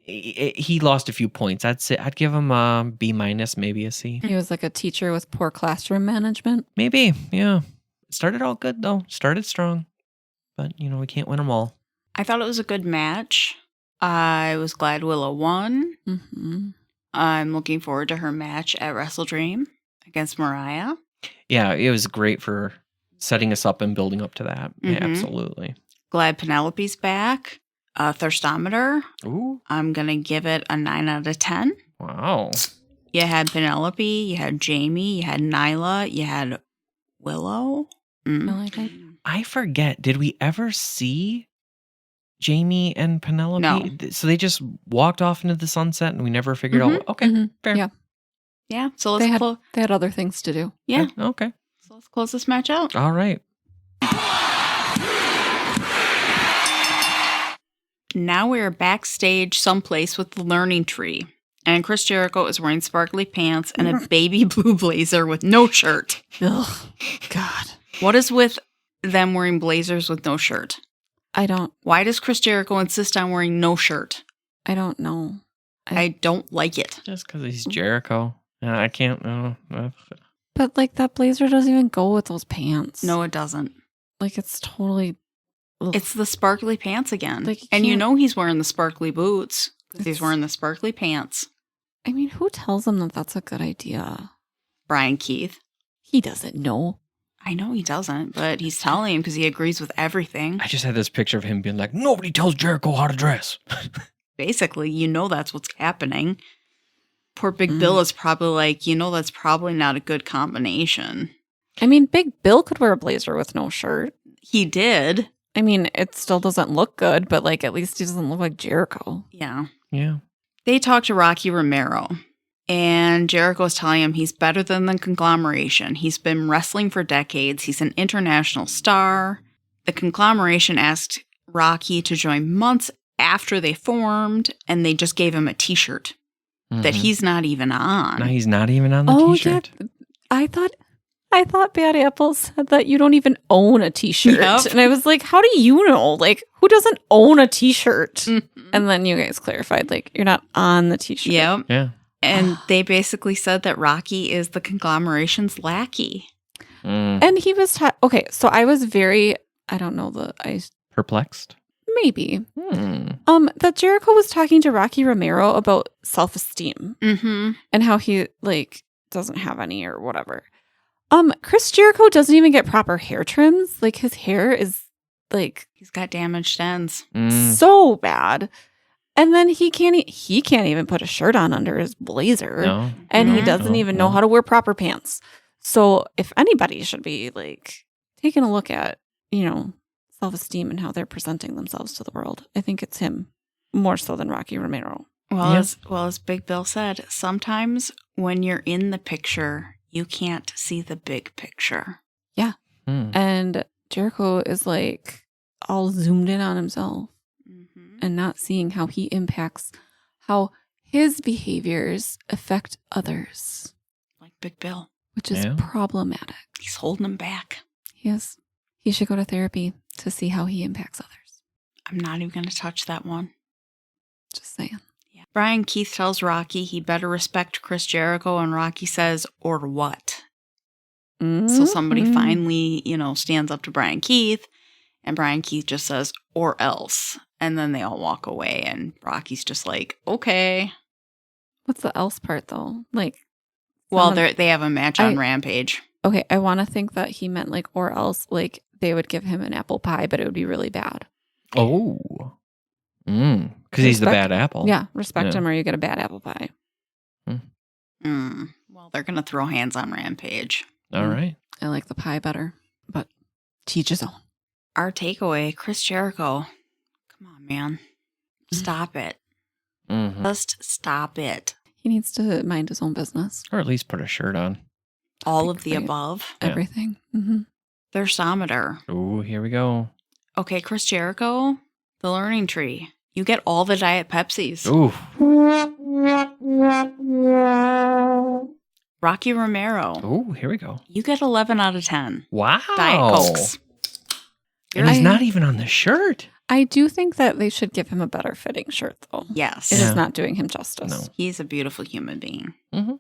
[SPEAKER 3] he lost a few points. I'd give him a B-, maybe a C.
[SPEAKER 2] He was like a teacher with poor classroom management.
[SPEAKER 3] Maybe, yeah. Started out good though. Started strong. But, we can't win them all.
[SPEAKER 1] I thought it was a good match. I was glad Willow won.
[SPEAKER 2] Mm-hmm.
[SPEAKER 1] I'm looking forward to her match at WrestleDream against Mariah.
[SPEAKER 3] Yeah, it was great for setting us up and building up to that. Yeah,
[SPEAKER 1] Mhm.
[SPEAKER 3] absolutely.
[SPEAKER 1] Glad Penelope's back. Thirstometer,
[SPEAKER 3] Ooh,
[SPEAKER 1] I'm going to give it a 9 out of 10.
[SPEAKER 3] wow.
[SPEAKER 1] You had Penelope, you had Jamie, you had Nyla, you had Willow. Mm.
[SPEAKER 2] I like it.
[SPEAKER 3] I forget, did we ever see Jamie and Penelope?
[SPEAKER 1] No.
[SPEAKER 3] So they just walked off into the sunset and we never figured
[SPEAKER 1] Mhm.
[SPEAKER 3] out. Okay,
[SPEAKER 2] Mhm.
[SPEAKER 3] fair.
[SPEAKER 2] Yeah.
[SPEAKER 1] Yeah, so
[SPEAKER 2] They
[SPEAKER 1] let's
[SPEAKER 2] had, they had other things to do.
[SPEAKER 1] yeah,
[SPEAKER 3] Okay.
[SPEAKER 1] so let's close this match out.
[SPEAKER 3] All right.
[SPEAKER 1] Now we're backstage someplace with the learning tree. And Chris Jericho is wearing sparkly pants and a baby blue blazer with no shirt.
[SPEAKER 2] Ugh, God.
[SPEAKER 1] What is with them wearing blazers with no shirt?
[SPEAKER 2] I don't
[SPEAKER 1] Why does Chris Jericho insist on wearing no shirt?
[SPEAKER 2] know.
[SPEAKER 1] I don't like it.
[SPEAKER 3] Just because he's Jericho. I can't.
[SPEAKER 2] But like that blazer doesn't even go with those pants.
[SPEAKER 1] No, it doesn't.
[SPEAKER 2] Like it's totally. Ugh.
[SPEAKER 1] It's the sparkly pants again.
[SPEAKER 2] Like, you
[SPEAKER 1] and you
[SPEAKER 2] can't-
[SPEAKER 1] know he's wearing the sparkly boots because he's
[SPEAKER 2] It's-
[SPEAKER 1] wearing the sparkly pants.
[SPEAKER 2] I mean, who tells him that that's a good idea?
[SPEAKER 1] Brian Keith.
[SPEAKER 2] He doesn't know.
[SPEAKER 1] I know he doesn't, but he's telling him because he agrees with everything.
[SPEAKER 3] I just had this picture of him being like, nobody tells Jericho how to dress.
[SPEAKER 1] Basically, you know that's what's happening. Poor Big Bill is probably like, that's probably not a good combination.
[SPEAKER 2] I mean, Big Bill could wear a blazer with no shirt.
[SPEAKER 1] He did.
[SPEAKER 2] I mean, it still doesn't look good, but like at least he doesn't look like Jericho.
[SPEAKER 1] Yeah.
[SPEAKER 3] Yeah.
[SPEAKER 1] They talk to Rocky Romero, and Jericho's telling him he's better than the conglomeration. He's been wrestling for decades. He's an international star. The conglomeration asked Rocky to join months after they formed, and they just gave him a t-shirt that he's not even on.
[SPEAKER 3] Now he's not even on the t-shirt.
[SPEAKER 2] Yeah. I thought Bad Apple said that you don't even own a t-shirt.
[SPEAKER 1] Yep.
[SPEAKER 2] And I was like, how do you know? Like, who doesn't own a t-shirt?
[SPEAKER 1] Mhm.
[SPEAKER 2] And then you guys clarified, like, you're not on the t-shirt.
[SPEAKER 1] Yep.
[SPEAKER 3] Yeah.
[SPEAKER 1] And they basically said that Rocky is the conglomeration's lackey.
[SPEAKER 2] And he was, okay, so I was very, I don't know
[SPEAKER 3] Perplexed?
[SPEAKER 2] maybe.
[SPEAKER 3] Hmm.
[SPEAKER 2] That Jericho was talking to Rocky Romero about self-esteem
[SPEAKER 1] Mm-hmm.
[SPEAKER 2] and how he, like, doesn't have any or whatever. Chris Jericho doesn't even get proper hair trims. Like, his hair is, like,
[SPEAKER 1] He's got damaged ends.
[SPEAKER 2] so bad. And then he can't even put a shirt on under his blazer.
[SPEAKER 3] No.
[SPEAKER 2] And he
[SPEAKER 1] Mhm.
[SPEAKER 2] doesn't
[SPEAKER 3] No,
[SPEAKER 2] even
[SPEAKER 3] no.
[SPEAKER 2] know how to wear proper pants. So if anybody should be, like, taking a look at, self-esteem and how they're presenting themselves to the world, I think it's him more so than Rocky Romero.
[SPEAKER 1] Well,
[SPEAKER 3] Yeah.
[SPEAKER 1] as Big Bill said, sometimes when you're in the picture, you can't see the big picture.
[SPEAKER 3] Hmm.
[SPEAKER 2] And Jericho is, like, all zoomed in on himself
[SPEAKER 1] Mm-hmm.
[SPEAKER 2] and not seeing how he impacts, how his behaviors affect others,
[SPEAKER 1] Like Big Bill.
[SPEAKER 2] which is
[SPEAKER 3] Yeah.
[SPEAKER 2] problematic.
[SPEAKER 1] He's holding him back.
[SPEAKER 2] He should go to therapy to see how he impacts others.
[SPEAKER 1] I'm not even going to touch that one.
[SPEAKER 2] Just saying.
[SPEAKER 1] Yeah. Brian Keith tells Rocky he better respect Chris Jericho, and Rocky says, or what? So somebody
[SPEAKER 2] Mhm.
[SPEAKER 1] finally, stands up to Brian Keith, and Brian Keith just says, or else. And then they all walk away, and Rocky's just like, okay.
[SPEAKER 2] What's the else part, though? Like,
[SPEAKER 1] Well,
[SPEAKER 2] someone-
[SPEAKER 1] they have a match on
[SPEAKER 2] I-
[SPEAKER 1] Rampage.
[SPEAKER 2] okay, I want to think that he meant, like, or else, like, they would give him an apple pie, but it would be really bad.
[SPEAKER 3] Oh. Because he's the
[SPEAKER 2] Respect-
[SPEAKER 3] bad apple.
[SPEAKER 2] Yeah, respect
[SPEAKER 3] Yeah.
[SPEAKER 2] him or you get a bad apple pie.
[SPEAKER 1] Well, they're going to throw hands on Rampage.
[SPEAKER 3] All right.
[SPEAKER 2] I like the pie better, but teach his own.
[SPEAKER 1] Our takeaway, Chris Jericho. Come on, man. Stop it.
[SPEAKER 3] Mhm.
[SPEAKER 1] Just stop it.
[SPEAKER 2] He needs to mind his own business.
[SPEAKER 3] Or at least put a shirt on.
[SPEAKER 1] All of the
[SPEAKER 2] Right.
[SPEAKER 1] above.
[SPEAKER 3] Yeah.
[SPEAKER 2] Everything. Mm-hmm.
[SPEAKER 1] Thermometer.
[SPEAKER 3] Oh, here we go.
[SPEAKER 1] Okay, Chris Jericho, the learning tree. You get all the Diet Pepsis.
[SPEAKER 3] Ooh.
[SPEAKER 1] Rocky Romero,
[SPEAKER 3] Oh, here we go.
[SPEAKER 1] you get 11 out of 10.
[SPEAKER 3] Wow.
[SPEAKER 1] Diet Cokes.
[SPEAKER 3] And he's
[SPEAKER 2] I-
[SPEAKER 3] not even on the shirt.
[SPEAKER 2] I do think that they should give him a better fitting shirt, though.
[SPEAKER 1] Yes.
[SPEAKER 2] It is
[SPEAKER 3] Yeah.
[SPEAKER 2] not doing him justice.
[SPEAKER 3] No.
[SPEAKER 1] He's a beautiful human being.
[SPEAKER 3] Mhm.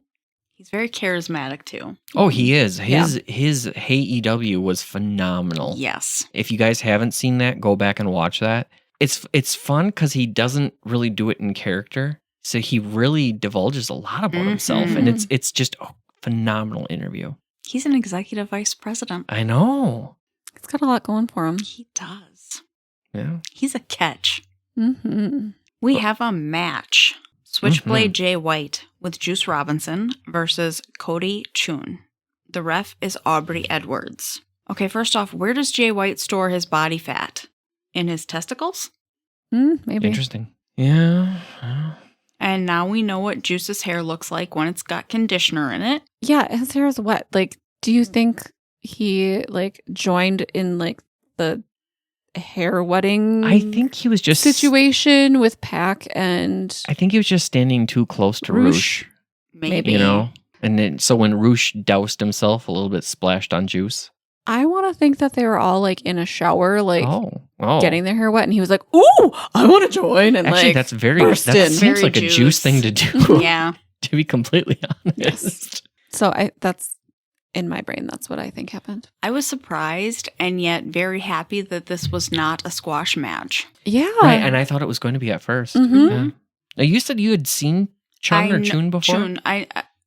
[SPEAKER 1] He's very charismatic, too.
[SPEAKER 3] Oh, he is.
[SPEAKER 2] Yeah.
[SPEAKER 3] His Hey EW was phenomenal.
[SPEAKER 1] Yes.
[SPEAKER 3] If you guys haven't seen that, go back and watch that. It's fun because he doesn't really do it in character, so he really divulges a lot about himself, and it's just a phenomenal interview.
[SPEAKER 1] He's an executive vice president.
[SPEAKER 3] I know.
[SPEAKER 2] He's got a lot going for him.
[SPEAKER 1] He does.
[SPEAKER 3] Yeah.
[SPEAKER 1] He's a catch.
[SPEAKER 2] Mm-hmm.
[SPEAKER 1] We have a match. Switchblade Jay White with Juice Robinson versus Cody Chun. The ref is Aubrey Edwards. Okay, first off, where does Jay White store his body fat? In his testicles?
[SPEAKER 2] Maybe.
[SPEAKER 3] Interesting. Yeah.
[SPEAKER 1] And now we know what Juice's hair looks like when it's got conditioner in it.
[SPEAKER 2] Yeah, his hair is wet. Like, do you think he, like, joined in, like, the hair wedding
[SPEAKER 3] I think he was just
[SPEAKER 2] situation with Pac and
[SPEAKER 3] I think he was just standing too close to Roosh.
[SPEAKER 1] Maybe.
[SPEAKER 3] You know? And then so when Roosh doused himself, a little bit splashed on Juice.
[SPEAKER 2] I want to think that they were all like in a shower, like
[SPEAKER 3] Oh.
[SPEAKER 2] getting their hair wet, and he was like, "Ooh, I want to join!" And
[SPEAKER 3] Actually,
[SPEAKER 2] like
[SPEAKER 3] that's very
[SPEAKER 2] burst
[SPEAKER 3] that
[SPEAKER 2] in.
[SPEAKER 3] seems
[SPEAKER 1] Very
[SPEAKER 3] like a
[SPEAKER 1] Juice.
[SPEAKER 3] Juice thing to do.
[SPEAKER 1] Yeah.
[SPEAKER 3] To be completely honest.
[SPEAKER 2] Yes. So that's in my brain. That's what I think happened.
[SPEAKER 1] I was surprised and yet very happy that this was not a squash match.
[SPEAKER 2] Yeah,
[SPEAKER 3] Right, and I thought it was going to be at 1st.
[SPEAKER 2] Mhm.
[SPEAKER 3] Yeah. Now, you said you had seen Chun or
[SPEAKER 1] kn-
[SPEAKER 3] Chun before?
[SPEAKER 1] Chun,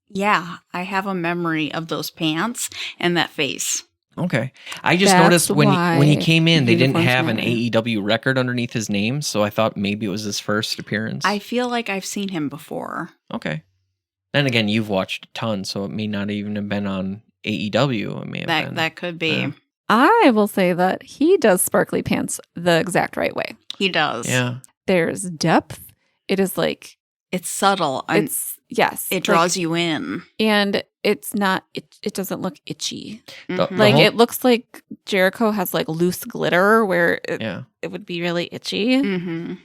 [SPEAKER 1] yeah, I have a memory of those pants and that face.
[SPEAKER 3] Okay. I just
[SPEAKER 2] That's
[SPEAKER 3] noticed when he
[SPEAKER 2] why
[SPEAKER 3] came in, they didn't
[SPEAKER 2] uniforms
[SPEAKER 3] have an
[SPEAKER 2] matter.
[SPEAKER 3] AEW record underneath his name, so I thought maybe it was his first appearance.
[SPEAKER 1] I feel like I've seen him before.
[SPEAKER 3] Okay. Then again, you've watched a ton, so it may not even have been on AEW. It may have been.
[SPEAKER 1] That could be.
[SPEAKER 3] Yeah.
[SPEAKER 2] I will say that he does sparkly pants the exact right way.
[SPEAKER 1] He does.
[SPEAKER 3] Yeah.
[SPEAKER 2] There's depth. It is like
[SPEAKER 1] It's subtle. And
[SPEAKER 2] it's yes.
[SPEAKER 1] it draws you in.
[SPEAKER 2] and it's not. It doesn't look itchy.
[SPEAKER 3] The
[SPEAKER 1] Mhm.
[SPEAKER 2] Like
[SPEAKER 3] whole-
[SPEAKER 2] it looks like Jericho has like loose glitter where
[SPEAKER 3] Yeah.
[SPEAKER 2] it would be really itchy.
[SPEAKER 1] Mhm.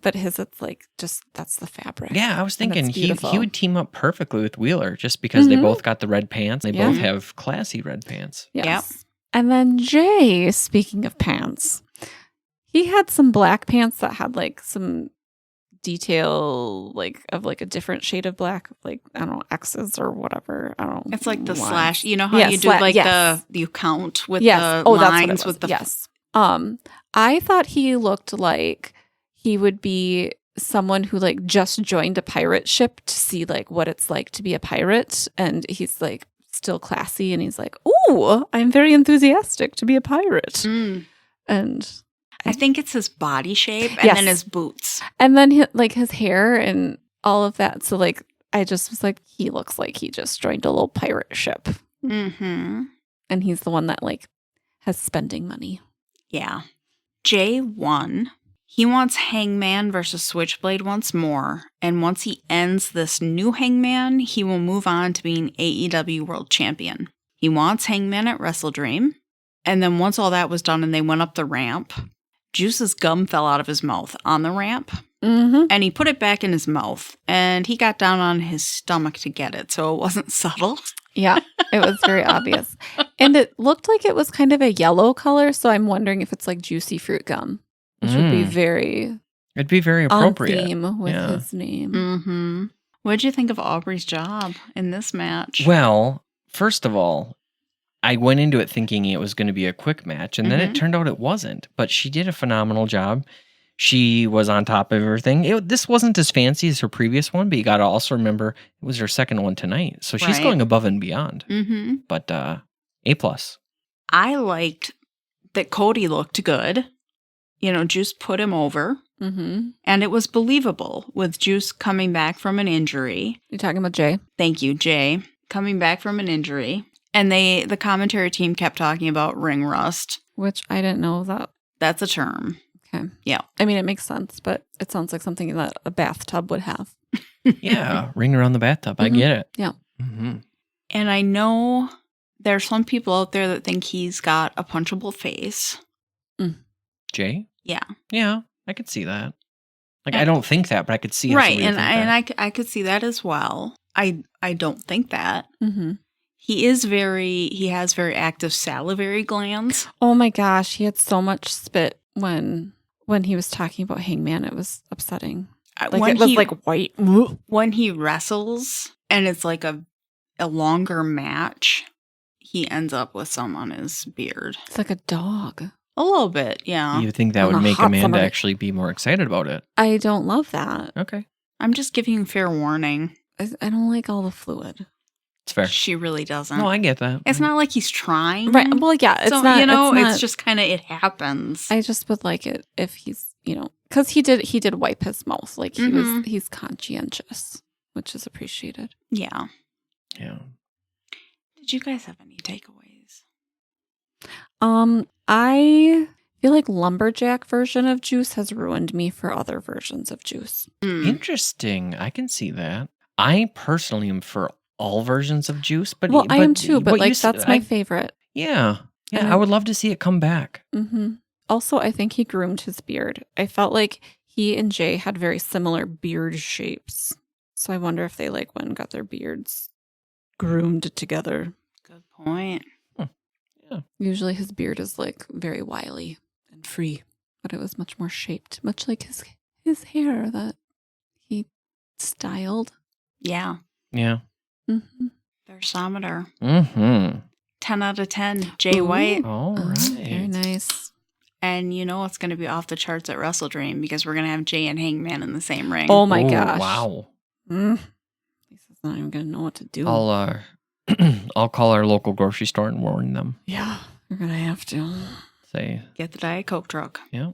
[SPEAKER 2] But his it's like just that's the fabric.
[SPEAKER 3] Yeah, I was
[SPEAKER 2] And
[SPEAKER 3] thinking
[SPEAKER 2] it's
[SPEAKER 3] he
[SPEAKER 2] beautiful.
[SPEAKER 3] would team up perfectly with Wheeler just because they
[SPEAKER 2] Mhm.
[SPEAKER 3] both got the red pants. They
[SPEAKER 2] Yeah.
[SPEAKER 3] both have classy red pants.
[SPEAKER 2] Yes. And then Jay, speaking of pants, he had some black pants that had like some detail like of like a different shade of black, like I don't know, X's or whatever. I don't know.
[SPEAKER 1] It's like the
[SPEAKER 2] lines.
[SPEAKER 1] slash. You know how
[SPEAKER 2] Yeah,
[SPEAKER 1] you do like
[SPEAKER 2] yes.
[SPEAKER 1] you count with
[SPEAKER 2] Yes.
[SPEAKER 1] the
[SPEAKER 2] Oh, that's what it
[SPEAKER 1] lines
[SPEAKER 2] was.
[SPEAKER 1] with the
[SPEAKER 2] yes. I thought he looked like he would be someone who like just joined a pirate ship to see like what it's like to be a pirate, and he's like still classy, and he's like, "Ooh, I'm very enthusiastic to be a pirate,"
[SPEAKER 1] Mm.
[SPEAKER 2] and
[SPEAKER 1] I think it's his body shape and
[SPEAKER 2] Yes.
[SPEAKER 1] then his boots.
[SPEAKER 2] then like his hair and all of that. So like I just was like, he looks like he just joined a little pirate ship,
[SPEAKER 1] Mm-hmm.
[SPEAKER 2] and he's the one that like has spending money.
[SPEAKER 1] Yeah. Jay won. He wants Hangman versus Switchblade once more, and once he ends this new Hangman, he will move on to being AEW World Champion. He wants Hangman at WrestleDream, and then once all that was done and they went up the ramp, Juice's gum fell out of his mouth on the ramp,
[SPEAKER 2] Mm-hmm.
[SPEAKER 1] and he put it back in his mouth, and he got down on his stomach to get it, so it wasn't subtle.
[SPEAKER 2] Yeah, it was very obvious. And it looked like it was kind of a yellow color, so I'm wondering if it's like juicy fruit gum, which would be very
[SPEAKER 3] It'd be very
[SPEAKER 2] on
[SPEAKER 3] appropriate.
[SPEAKER 2] theme with
[SPEAKER 3] Yeah.
[SPEAKER 2] his name.
[SPEAKER 1] Mm-hmm. What did you think of Aubrey's job in this match?
[SPEAKER 3] Well, first of all, I went into it thinking it was going to be a quick match, and then it
[SPEAKER 1] Mhm.
[SPEAKER 3] turned out it wasn't. But she did a phenomenal job. She was on top of everything. This wasn't as fancy as her previous one, but you got to also remember it was her second one tonight. So she's
[SPEAKER 1] Right.
[SPEAKER 3] going above and beyond.
[SPEAKER 1] Mm-hmm.
[SPEAKER 3] But A+.
[SPEAKER 1] I liked that Cody looked good. You know, Juice put him over,
[SPEAKER 2] Mm-hmm.
[SPEAKER 1] and it was believable with Juice coming back from an injury.
[SPEAKER 2] You're talking about Jay?
[SPEAKER 1] Thank you, Jay. Coming back from an injury. And the commentary team kept talking about ring rust.
[SPEAKER 2] Which I didn't know that.
[SPEAKER 1] That's a term.
[SPEAKER 2] Okay.
[SPEAKER 1] Yeah.
[SPEAKER 2] I mean, it makes sense, but it sounds like something that a bathtub would have.
[SPEAKER 3] Yeah, ring around the bathtub. I
[SPEAKER 2] Mhm.
[SPEAKER 3] get it.
[SPEAKER 2] Yeah.
[SPEAKER 3] Mm-hmm.
[SPEAKER 1] And I know there's some people out there that think he's got a punchable face.
[SPEAKER 3] Jay?
[SPEAKER 1] Yeah.
[SPEAKER 3] Yeah, I could see that. Like, I don't think that, but I could see how
[SPEAKER 1] Right.
[SPEAKER 3] somebody would
[SPEAKER 1] And
[SPEAKER 3] think that.
[SPEAKER 1] I could see that as well. I don't think that.
[SPEAKER 2] Mm-hmm.
[SPEAKER 1] He has very active salivary glands.
[SPEAKER 2] Oh my gosh, he had so much spit when he was talking about Hangman. It was upsetting. Like it was like white.
[SPEAKER 1] when he wrestles and it's like a longer match, he ends up with some on his beard.
[SPEAKER 2] It's like a dog.
[SPEAKER 1] A little bit, yeah.
[SPEAKER 3] You think that
[SPEAKER 2] I'm
[SPEAKER 3] would
[SPEAKER 2] a
[SPEAKER 3] make
[SPEAKER 2] hot
[SPEAKER 3] Amanda
[SPEAKER 2] somebody.
[SPEAKER 3] actually be more excited about it?
[SPEAKER 2] I don't love that.
[SPEAKER 3] Okay.
[SPEAKER 1] I'm just giving you fair warning.
[SPEAKER 2] I don't like all the fluid.
[SPEAKER 3] It's fair.
[SPEAKER 1] She really doesn't.
[SPEAKER 3] No, I get that.
[SPEAKER 1] It's not like he's trying.
[SPEAKER 2] Right. Well, yeah, it's
[SPEAKER 1] so,
[SPEAKER 2] not.
[SPEAKER 1] you know,
[SPEAKER 2] it's, not,
[SPEAKER 1] it's just kind of, it happens.
[SPEAKER 2] I just would like it if he's, because he did wipe his mouth. Like he's conscientious, which is appreciated.
[SPEAKER 1] Yeah.
[SPEAKER 3] Yeah.
[SPEAKER 1] Did you guys have any takeaways?
[SPEAKER 2] I feel like lumberjack version of Juice has ruined me for other versions of Juice.
[SPEAKER 3] Interesting. I can see that. I personally am for all versions of Juice, but
[SPEAKER 2] I am too, but
[SPEAKER 3] what you
[SPEAKER 2] like
[SPEAKER 3] s-
[SPEAKER 2] that's my
[SPEAKER 3] I-
[SPEAKER 2] favorite.
[SPEAKER 3] Yeah. Yeah, I would love to see it come back.
[SPEAKER 2] Mm-hmm. Also, I think he groomed his beard. I felt like he and Jay had very similar beard shapes. So I wonder if they like went and got their beards groomed together.
[SPEAKER 1] Good point.
[SPEAKER 3] Yeah.
[SPEAKER 2] Usually his beard is like very wily and free, but it was much more shaped, much like his hair that he styled.
[SPEAKER 1] Yeah.
[SPEAKER 3] Yeah.
[SPEAKER 2] Mm-hmm.
[SPEAKER 1] Versometer.
[SPEAKER 3] Mm-hmm.
[SPEAKER 1] 10 out of 10. Jay
[SPEAKER 2] Ooh.
[SPEAKER 1] White.
[SPEAKER 3] All right.
[SPEAKER 2] Very nice.
[SPEAKER 1] And you know it's going to be off the charts at WrestleDream because we're going to have Jay and Hangman in the same ring.
[SPEAKER 2] Oh my
[SPEAKER 3] Ooh,
[SPEAKER 2] gosh.
[SPEAKER 3] Wow.
[SPEAKER 2] Lisa's not even going to know what to do.
[SPEAKER 3] I'll call our local grocery store and warn them.
[SPEAKER 2] Yeah, you're going to have to.
[SPEAKER 3] Say,
[SPEAKER 1] Get the Diet Coke truck.
[SPEAKER 3] yeah.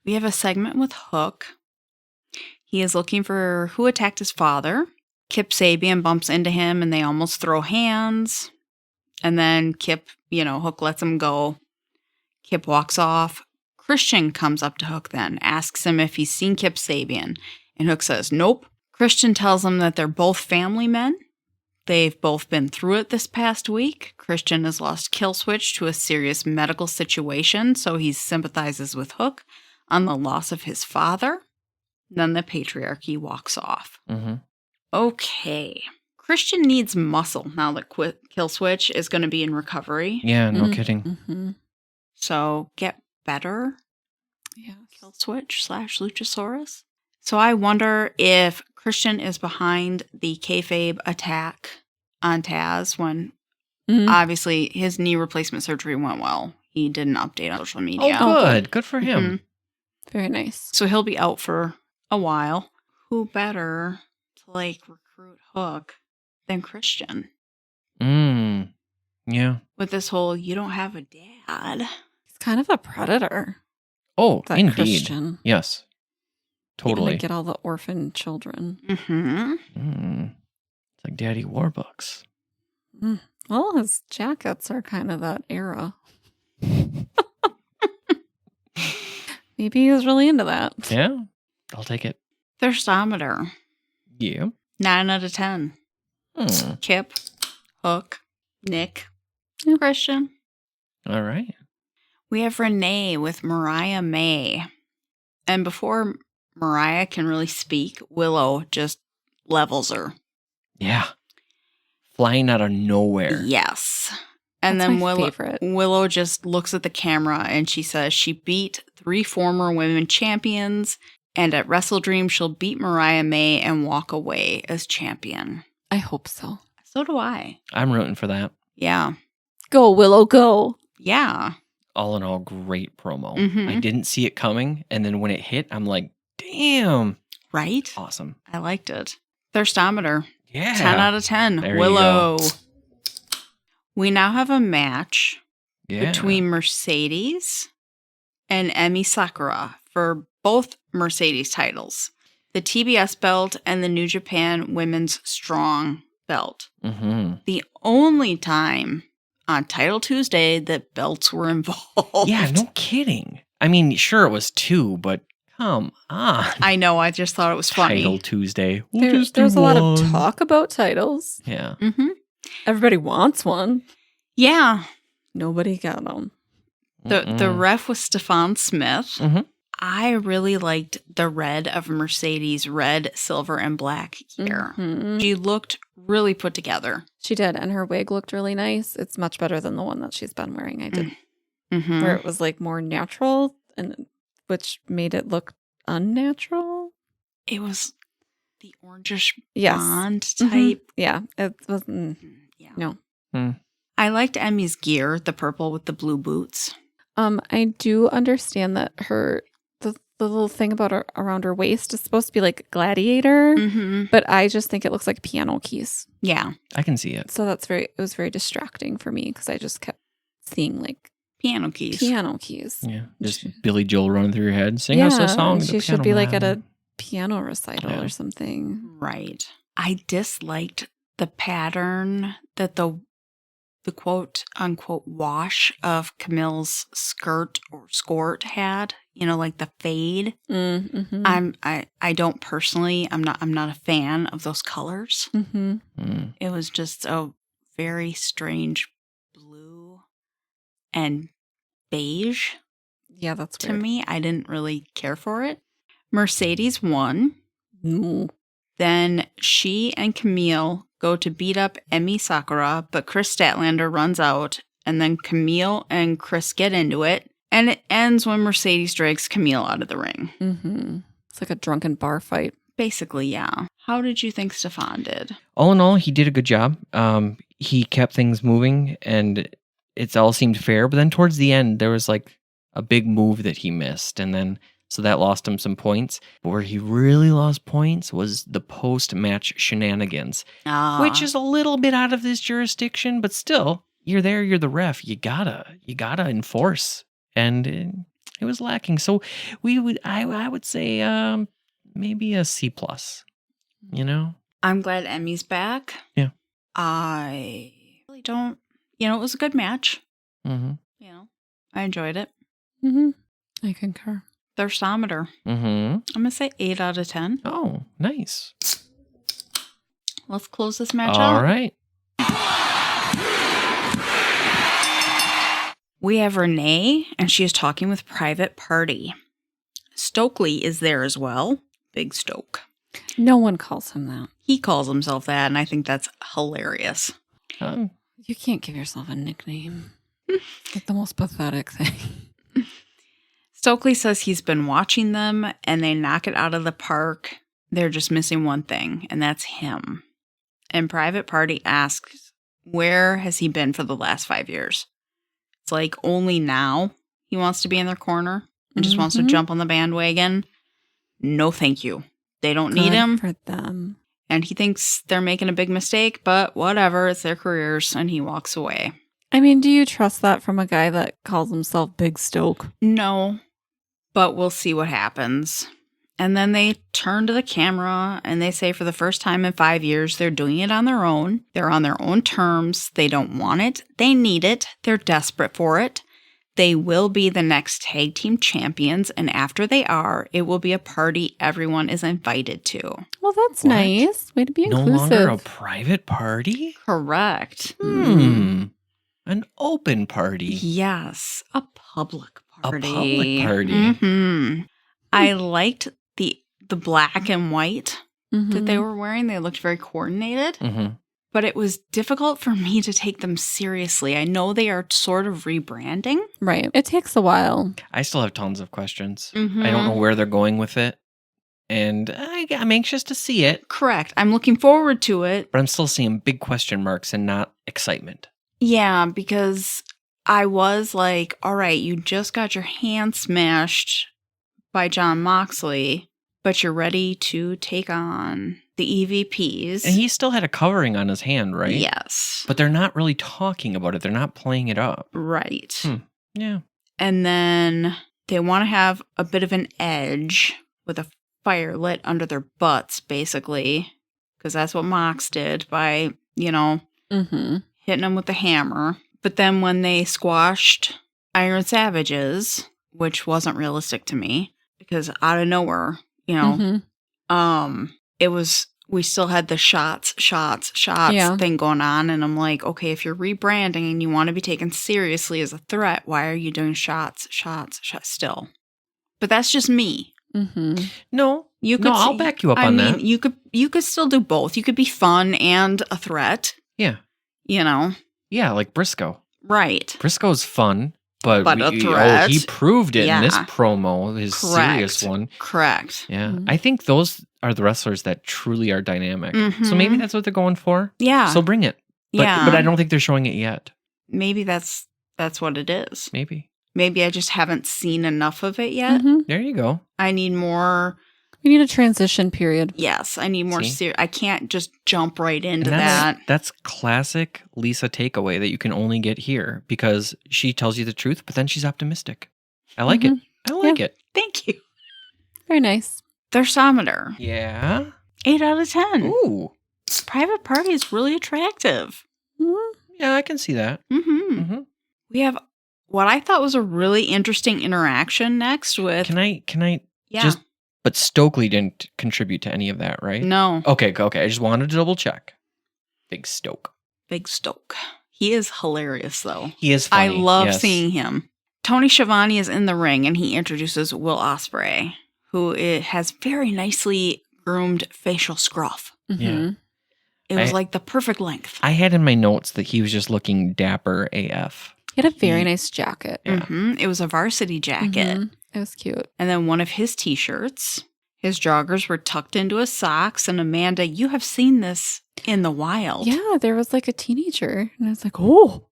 [SPEAKER 1] We have a segment with Hook. He is looking for who attacked his father. Kip Sabian bumps into him and they almost throw hands. And then Hook lets him go. Kip walks off. Christian comes up to Hook then, asks him if he's seen Kip Sabian. And Hook says, nope. Christian tells him that they're both family men. They've both been through it this past week. Christian has lost Killswitch to a serious medical situation, so he sympathizes with Hook on the loss of his father. Then the patriarchy walks off.
[SPEAKER 3] Mm-hmm.
[SPEAKER 1] Okay. Christian needs muscle now that Killswitch is going to be in recovery.
[SPEAKER 3] Yeah, no kidding.
[SPEAKER 2] Mm-hmm.
[SPEAKER 1] So get better,
[SPEAKER 2] Yeah.
[SPEAKER 1] Killswitch / Luchasaurus. So I wonder if Christian is behind the kayfabe attack on Taz when obviously his knee replacement surgery went well. He did an update on social media.
[SPEAKER 3] Oh, good. Good for him.
[SPEAKER 1] Mhm.
[SPEAKER 2] Very nice.
[SPEAKER 1] So he'll be out for a while. Who better to recruit Hook than Christian?
[SPEAKER 3] Yeah.
[SPEAKER 1] With this whole, you don't have a dad.
[SPEAKER 2] He's kind of a predator.
[SPEAKER 3] Oh,
[SPEAKER 2] That
[SPEAKER 3] indeed.
[SPEAKER 2] Christian.
[SPEAKER 3] Yes. Totally.
[SPEAKER 2] He can get all the orphan children.
[SPEAKER 1] Mm-hmm.
[SPEAKER 3] It's like Daddy Warbucks.
[SPEAKER 2] Well, his jackets are kind of that era. Maybe he was really into that.
[SPEAKER 3] Yeah. I'll take it.
[SPEAKER 1] Thirstometer.
[SPEAKER 3] Yeah.
[SPEAKER 1] 9 out of 10. Kip, Hook, Nick,
[SPEAKER 2] Yeah.
[SPEAKER 1] Christian.
[SPEAKER 3] All right.
[SPEAKER 1] We have Renee with Mariah May. And before Mariah can really speak, Willow just levels her.
[SPEAKER 3] Yeah. Flying out of nowhere.
[SPEAKER 1] Yes. And
[SPEAKER 2] That's
[SPEAKER 1] then
[SPEAKER 2] my favorite.
[SPEAKER 1] Willow just looks at the camera and she says she beat 3 former women champions. And at WrestleDream, she'll beat Mariah May and walk away as champion.
[SPEAKER 2] I hope so.
[SPEAKER 1] So do I.
[SPEAKER 3] I'm rooting for that.
[SPEAKER 1] Yeah.
[SPEAKER 2] Go, Willow, go.
[SPEAKER 1] Yeah.
[SPEAKER 3] All in all, great promo.
[SPEAKER 1] Mhm.
[SPEAKER 3] I didn't see it coming. And then when it hit, I'm like, damn.
[SPEAKER 1] Right?
[SPEAKER 3] Awesome.
[SPEAKER 1] I liked it. Thirstometer.
[SPEAKER 3] Yeah.
[SPEAKER 1] 10 out of 10.
[SPEAKER 3] There you
[SPEAKER 1] Willow.
[SPEAKER 3] go.
[SPEAKER 1] We now have a match
[SPEAKER 3] Yeah.
[SPEAKER 1] between Mercedes and Emi Sakura for both Mercedes titles. The TBS belt and the New Japan Women's Strong belt.
[SPEAKER 3] Mm-hmm.
[SPEAKER 1] The only time on Title Tuesday that belts were involved.
[SPEAKER 3] Yeah, no kidding. I mean, sure, it was 2, but come on.
[SPEAKER 1] I know, I just thought it was funny.
[SPEAKER 3] Title Tuesday.
[SPEAKER 2] There's a lot of talk about titles.
[SPEAKER 3] Yeah.
[SPEAKER 1] Mm-hmm.
[SPEAKER 2] Everybody wants one.
[SPEAKER 1] Yeah.
[SPEAKER 2] Nobody got them.
[SPEAKER 1] The ref was Stefan Smith.
[SPEAKER 3] Mhm.
[SPEAKER 1] I really liked the red of Mercedes' red, silver, and black gear.
[SPEAKER 2] Mhm.
[SPEAKER 1] She looked really put together.
[SPEAKER 2] She did, and her wig looked really nice. It's much better than the one that she's been wearing. I did,
[SPEAKER 1] Mm-hmm.
[SPEAKER 2] where it was like more natural, and which made it look unnatural.
[SPEAKER 1] It was the orangish
[SPEAKER 2] Yes,
[SPEAKER 1] blonde
[SPEAKER 2] Mhm.
[SPEAKER 1] type.
[SPEAKER 2] Yeah, it was.
[SPEAKER 1] Yeah.
[SPEAKER 2] No,
[SPEAKER 1] I liked Emmy's gear, the purple with the blue boots.
[SPEAKER 2] I do understand that the little thing about her around her waist is supposed to be like gladiator,
[SPEAKER 1] Mm-hmm.
[SPEAKER 2] but I just think it looks like piano keys.
[SPEAKER 1] Yeah.
[SPEAKER 3] I can see it.
[SPEAKER 2] So it was very distracting for me because I just kept seeing like
[SPEAKER 1] Piano keys.
[SPEAKER 2] piano keys.
[SPEAKER 3] Yeah. Just Billy Joel running through your head. Sing us a song.
[SPEAKER 2] She should be like at a piano recital or something.
[SPEAKER 1] Right. I disliked the pattern that the quote unquote wash of Camille's skirt or skort had, like the fade.
[SPEAKER 2] Mm-hmm.
[SPEAKER 1] I don't personally, I'm not a fan of those colors.
[SPEAKER 2] Mm-hmm.
[SPEAKER 1] It was just a very strange blue and beige
[SPEAKER 2] Yeah, that's
[SPEAKER 1] to
[SPEAKER 2] weird.
[SPEAKER 1] me. I didn't really care for it. Mercedes won.
[SPEAKER 2] Mm.
[SPEAKER 1] Then she and Camille go to beat up Emi Sakura, but Chris Statlander runs out, and then Camille and Chris get into it, and it ends when Mercedes drags Camille out of the ring.
[SPEAKER 2] Mm-hmm. It's like a drunken bar fight.
[SPEAKER 1] Basically, yeah. How did you think Stefan did?
[SPEAKER 3] All in all, he did a good job. He kept things moving, and it all seemed fair. But then towards the end, there was like a big move that he missed, and then so that lost him some points. But where he really lost points was the post-match shenanigans, which is a little bit out of this jurisdiction, but still, you're there, you're the ref, you gotta enforce, and it was lacking. So I would say maybe a C+. You know,
[SPEAKER 1] I'm glad Emmy's back.
[SPEAKER 3] Yeah.
[SPEAKER 1] I really don't. It was a good match.
[SPEAKER 3] mm-hmm.
[SPEAKER 1] I enjoyed it.
[SPEAKER 2] Mm-hmm. I concur.
[SPEAKER 1] Thirstometer.
[SPEAKER 3] Mm-hmm.
[SPEAKER 1] I'm gonna say 8 out of 10.
[SPEAKER 3] Oh, nice.
[SPEAKER 1] Let's close this match
[SPEAKER 3] All
[SPEAKER 1] out.
[SPEAKER 3] right.
[SPEAKER 1] We have Renee, and she is talking with Private Party. Stokely is there as well. Big Stoke.
[SPEAKER 2] No one calls him that.
[SPEAKER 1] He calls himself that, and I think that's hilarious.
[SPEAKER 2] You can't give yourself a nickname. Like the most pathetic thing.
[SPEAKER 1] Stokely says he's been watching them, and they knock it out of the park. They're just missing one thing, and that's him. And Private Party asks, where has he been for the last 5 years? It's like only now he wants to be in their corner and just wants to jump on the bandwagon. No, thank you. They don't need him.
[SPEAKER 2] For them.
[SPEAKER 1] And he thinks they're making a big mistake, but whatever, it's their careers, and he walks away.
[SPEAKER 2] I mean, do you trust that from a guy that calls himself Big Stoke?
[SPEAKER 1] No, but we'll see what happens. And then they turn to the camera and they say for the first time in 5 years, they're doing it on their own. They're on their own terms. They don't want it. They need it. They're desperate for it. They will be the next tag team champions. And after they are, it will be a party everyone is invited to.
[SPEAKER 2] Well, that's
[SPEAKER 3] What?
[SPEAKER 2] nice. Way to be
[SPEAKER 3] No
[SPEAKER 2] inclusive.
[SPEAKER 3] longer a private party?
[SPEAKER 1] Correct.
[SPEAKER 3] An open party.
[SPEAKER 1] Yes, a public
[SPEAKER 3] A
[SPEAKER 1] party.
[SPEAKER 3] public party.
[SPEAKER 1] Mhm. I liked the black and white that they were wearing. They looked very coordinated,
[SPEAKER 3] Mm-hmm.
[SPEAKER 1] but it was difficult for me to take them seriously. I know they are sort of rebranding.
[SPEAKER 2] Right. It takes a while.
[SPEAKER 3] I still have tons of questions.
[SPEAKER 1] Mhm.
[SPEAKER 3] I don't know where they're going with it. And I'm anxious to see it,
[SPEAKER 1] Correct. I'm looking forward to it.
[SPEAKER 3] but I'm still seeing big question marks and not excitement.
[SPEAKER 1] Yeah, because I was like, all right, you just got your hand smashed by Jon Moxley, but you're ready to take on the EVPs.
[SPEAKER 3] And he still had a covering on his hand, right?
[SPEAKER 1] Yes.
[SPEAKER 3] But they're not really talking about it. They're not playing it up.
[SPEAKER 1] Right.
[SPEAKER 3] Yeah.
[SPEAKER 1] And then they want to have a bit of an edge with a fire lit under their butts, basically, because that's what Mox did by,
[SPEAKER 2] Mm-hmm.
[SPEAKER 1] hitting them with the hammer. But then when they squashed Iron Savages, which wasn't realistic to me, because out of nowhere, it was, we still had the shots
[SPEAKER 2] Yeah.
[SPEAKER 1] thing going on. And I'm like, okay, if you're rebranding and you want to be taken seriously as a threat, why are you doing shots still? But that's just me.
[SPEAKER 2] Mm-hmm.
[SPEAKER 3] No,
[SPEAKER 1] You could
[SPEAKER 3] I'll back you up on that.
[SPEAKER 1] you could still do both. You could be fun and a threat,
[SPEAKER 3] Yeah. Yeah, like Briscoe.
[SPEAKER 1] Right.
[SPEAKER 3] Briscoe's fun, but
[SPEAKER 1] a threat.
[SPEAKER 3] he proved it in this
[SPEAKER 1] Yeah.
[SPEAKER 3] promo, his serious
[SPEAKER 1] Correct.
[SPEAKER 3] one.
[SPEAKER 1] Correct.
[SPEAKER 3] Yeah.
[SPEAKER 2] Mhm.
[SPEAKER 3] I think those are the wrestlers that truly are dynamic. So
[SPEAKER 1] Mhm.
[SPEAKER 3] maybe that's what they're going for.
[SPEAKER 1] Yeah.
[SPEAKER 3] So bring it. But,
[SPEAKER 1] yeah.
[SPEAKER 3] but I don't think they're showing it yet.
[SPEAKER 1] Maybe that's what it is.
[SPEAKER 3] Maybe.
[SPEAKER 1] Maybe I just haven't seen enough of it yet.
[SPEAKER 2] Mm-hmm.
[SPEAKER 3] There you go.
[SPEAKER 1] I need more.
[SPEAKER 2] We need a transition period.
[SPEAKER 1] Yes, I need more.
[SPEAKER 3] See?
[SPEAKER 1] I can't just jump right into
[SPEAKER 3] And
[SPEAKER 1] that.
[SPEAKER 3] that's classic Lisa takeaway that you can only get here because she tells you the truth, but then she's optimistic. I like it. I like it.
[SPEAKER 1] Thank you.
[SPEAKER 2] Very nice.
[SPEAKER 1] Thirstometer,
[SPEAKER 3] Yeah.
[SPEAKER 1] 8 out of 10.
[SPEAKER 3] Ooh.
[SPEAKER 1] Private Party is really attractive.
[SPEAKER 2] Mhm.
[SPEAKER 3] Yeah, I can see that.
[SPEAKER 1] Mm-hmm.
[SPEAKER 3] Mm-hmm.
[SPEAKER 1] We have what I thought was a really interesting interaction next with.
[SPEAKER 3] Can I
[SPEAKER 1] Yeah.
[SPEAKER 3] just, but Stokely didn't contribute to any of that, right?
[SPEAKER 1] No.
[SPEAKER 3] Okay. I just wanted to double check. Big Stoke.
[SPEAKER 1] Big Stoke. He is hilarious, though.
[SPEAKER 3] He is funny.
[SPEAKER 1] I love
[SPEAKER 3] yes.
[SPEAKER 1] seeing him. Tony Schiavone is in the ring, and he introduces Will Ospreay, who has very nicely groomed facial scruff.
[SPEAKER 3] Yeah.
[SPEAKER 1] It was like the perfect length.
[SPEAKER 3] I had in my notes that he was just looking dapper AF.
[SPEAKER 2] He had a very nice jacket.
[SPEAKER 3] Yeah.
[SPEAKER 1] It was a varsity jacket.
[SPEAKER 2] It was cute.
[SPEAKER 1] And then one of his t-shirts, his joggers were tucked into his socks. And Amanda, you have seen this in the wild.
[SPEAKER 2] Yeah, there was like a teenager. And I was like, oh,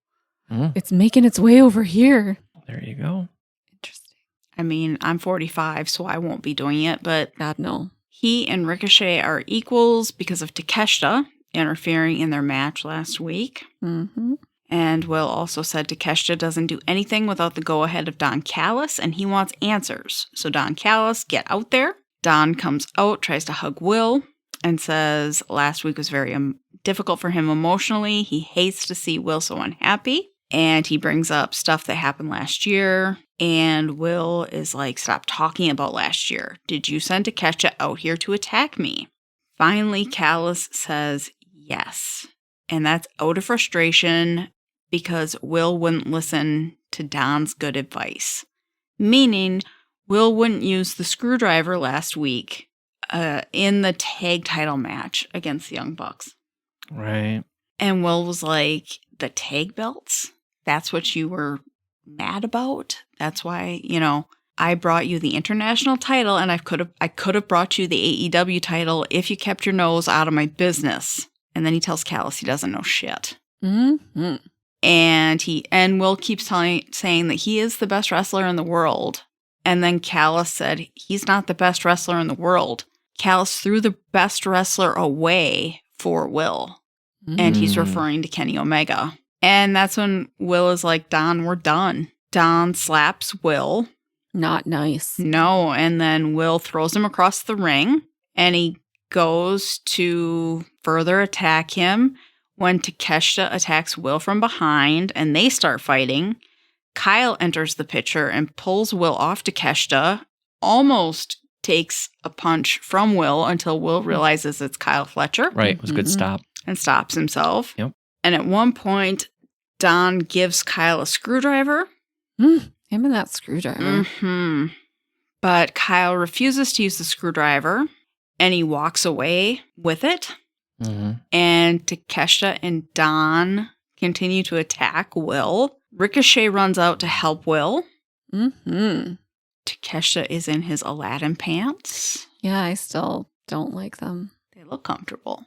[SPEAKER 3] Mm.
[SPEAKER 2] it's making its way over here.
[SPEAKER 3] There you go.
[SPEAKER 2] Interesting.
[SPEAKER 1] I mean, I'm 45, so I won't be doing it. But
[SPEAKER 2] God, no.
[SPEAKER 1] he and Ricochet are equals because of Takeshita interfering in their match last week.
[SPEAKER 2] Mm-hmm.
[SPEAKER 1] And Will also said Takeshita doesn't do anything without the go-ahead of Don Callis, and he wants answers. So Don Callis, get out there. Don comes out, tries to hug Will, and says last week was very difficult for him emotionally. He hates to see Will so unhappy. And he brings up stuff that happened last year. And Will is like, stop talking about last year. Did you send Takeshita out here to attack me? Finally, Callis says yes. And that's out of frustration because Will wouldn't listen to Don's good advice. Meaning, Will wouldn't use the screwdriver last week in the tag title match against the Young Bucks.
[SPEAKER 3] Right.
[SPEAKER 1] And Will was like, the tag belts? That's what you were mad about? That's why, I brought you the international title, and I could have brought you the AEW title if you kept your nose out of my business. And then he tells Callis he doesn't know shit.
[SPEAKER 2] Mm-hmm.
[SPEAKER 1] And Will keeps saying that he is the best wrestler in the world. And then Callis said he's not the best wrestler in the world. Callis threw the best wrestler away for Will. And he's referring to Kenny Omega. And that's when Will is like, Don, we're done. Don slaps Will.
[SPEAKER 2] Not nice.
[SPEAKER 1] No, and then Will throws him across the ring, and he goes to further attack him when Takeshita attacks Will from behind, and they start fighting. Kyle enters the picture and pulls Will off Takeshita, almost takes a punch from Will until Will realizes it's Kyle Fletcher.
[SPEAKER 3] Right. It was a good stop.
[SPEAKER 1] And stops himself.
[SPEAKER 3] Yep.
[SPEAKER 1] And at one point, Don gives Kyle a screwdriver.
[SPEAKER 2] Him and that screwdriver.
[SPEAKER 1] But Kyle refuses to use the screwdriver, and he walks away with it. And Takeshita and Don continue to attack Will. Ricochet runs out to help Will. Takeshita is in his Aladdin pants.
[SPEAKER 2] Yeah, I still don't like them.
[SPEAKER 1] They look comfortable.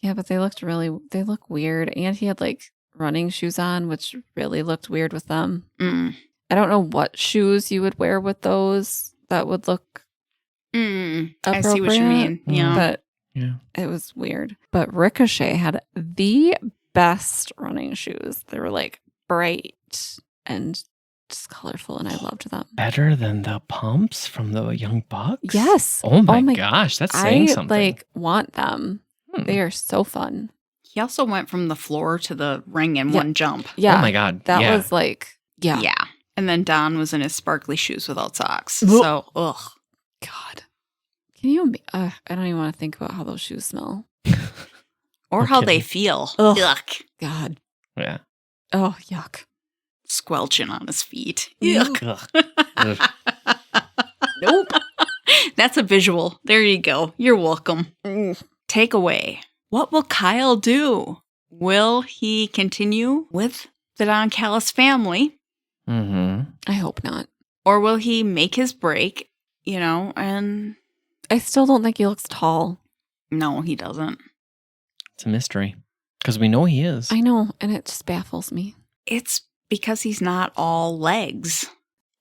[SPEAKER 2] Yeah, but they look weird. And he had like running shoes on, which really looked weird with them. I don't know what shoes you would wear with those that would look
[SPEAKER 1] I see what you mean. Yeah.
[SPEAKER 2] But it was weird. But Ricochet had the best running shoes. They were like bright and just colorful, and I loved them.
[SPEAKER 3] Better than the pumps from the Young Bucks?
[SPEAKER 2] Yes.
[SPEAKER 3] Oh my gosh, that's saying something.
[SPEAKER 2] I want them. They are so fun.
[SPEAKER 1] He also went from the floor to the ring in one jump.
[SPEAKER 2] Yeah.
[SPEAKER 3] Oh my God.
[SPEAKER 2] That was like, yeah.
[SPEAKER 1] And then Don was in his sparkly shoes without socks. So, ugh.
[SPEAKER 2] God. Can you, I don't even want to think about how those shoes smell.
[SPEAKER 1] Or how they feel.
[SPEAKER 2] Ugh.
[SPEAKER 1] Yuck.
[SPEAKER 2] God.
[SPEAKER 3] Yeah.
[SPEAKER 2] Oh, yuck.
[SPEAKER 1] Squelching on his feet.
[SPEAKER 3] Ugh.
[SPEAKER 1] Nope. That's a visual. There you go. You're welcome. Takeaway. What will Kyle do? Will he continue with the Don Callis family?
[SPEAKER 2] I hope not.
[SPEAKER 1] Or will he make his break, and...
[SPEAKER 2] I still don't think he looks tall.
[SPEAKER 1] No, he doesn't.
[SPEAKER 3] It's a mystery. Because we know he is.
[SPEAKER 2] I know, and it just baffles me.
[SPEAKER 1] It's because he's not all legs.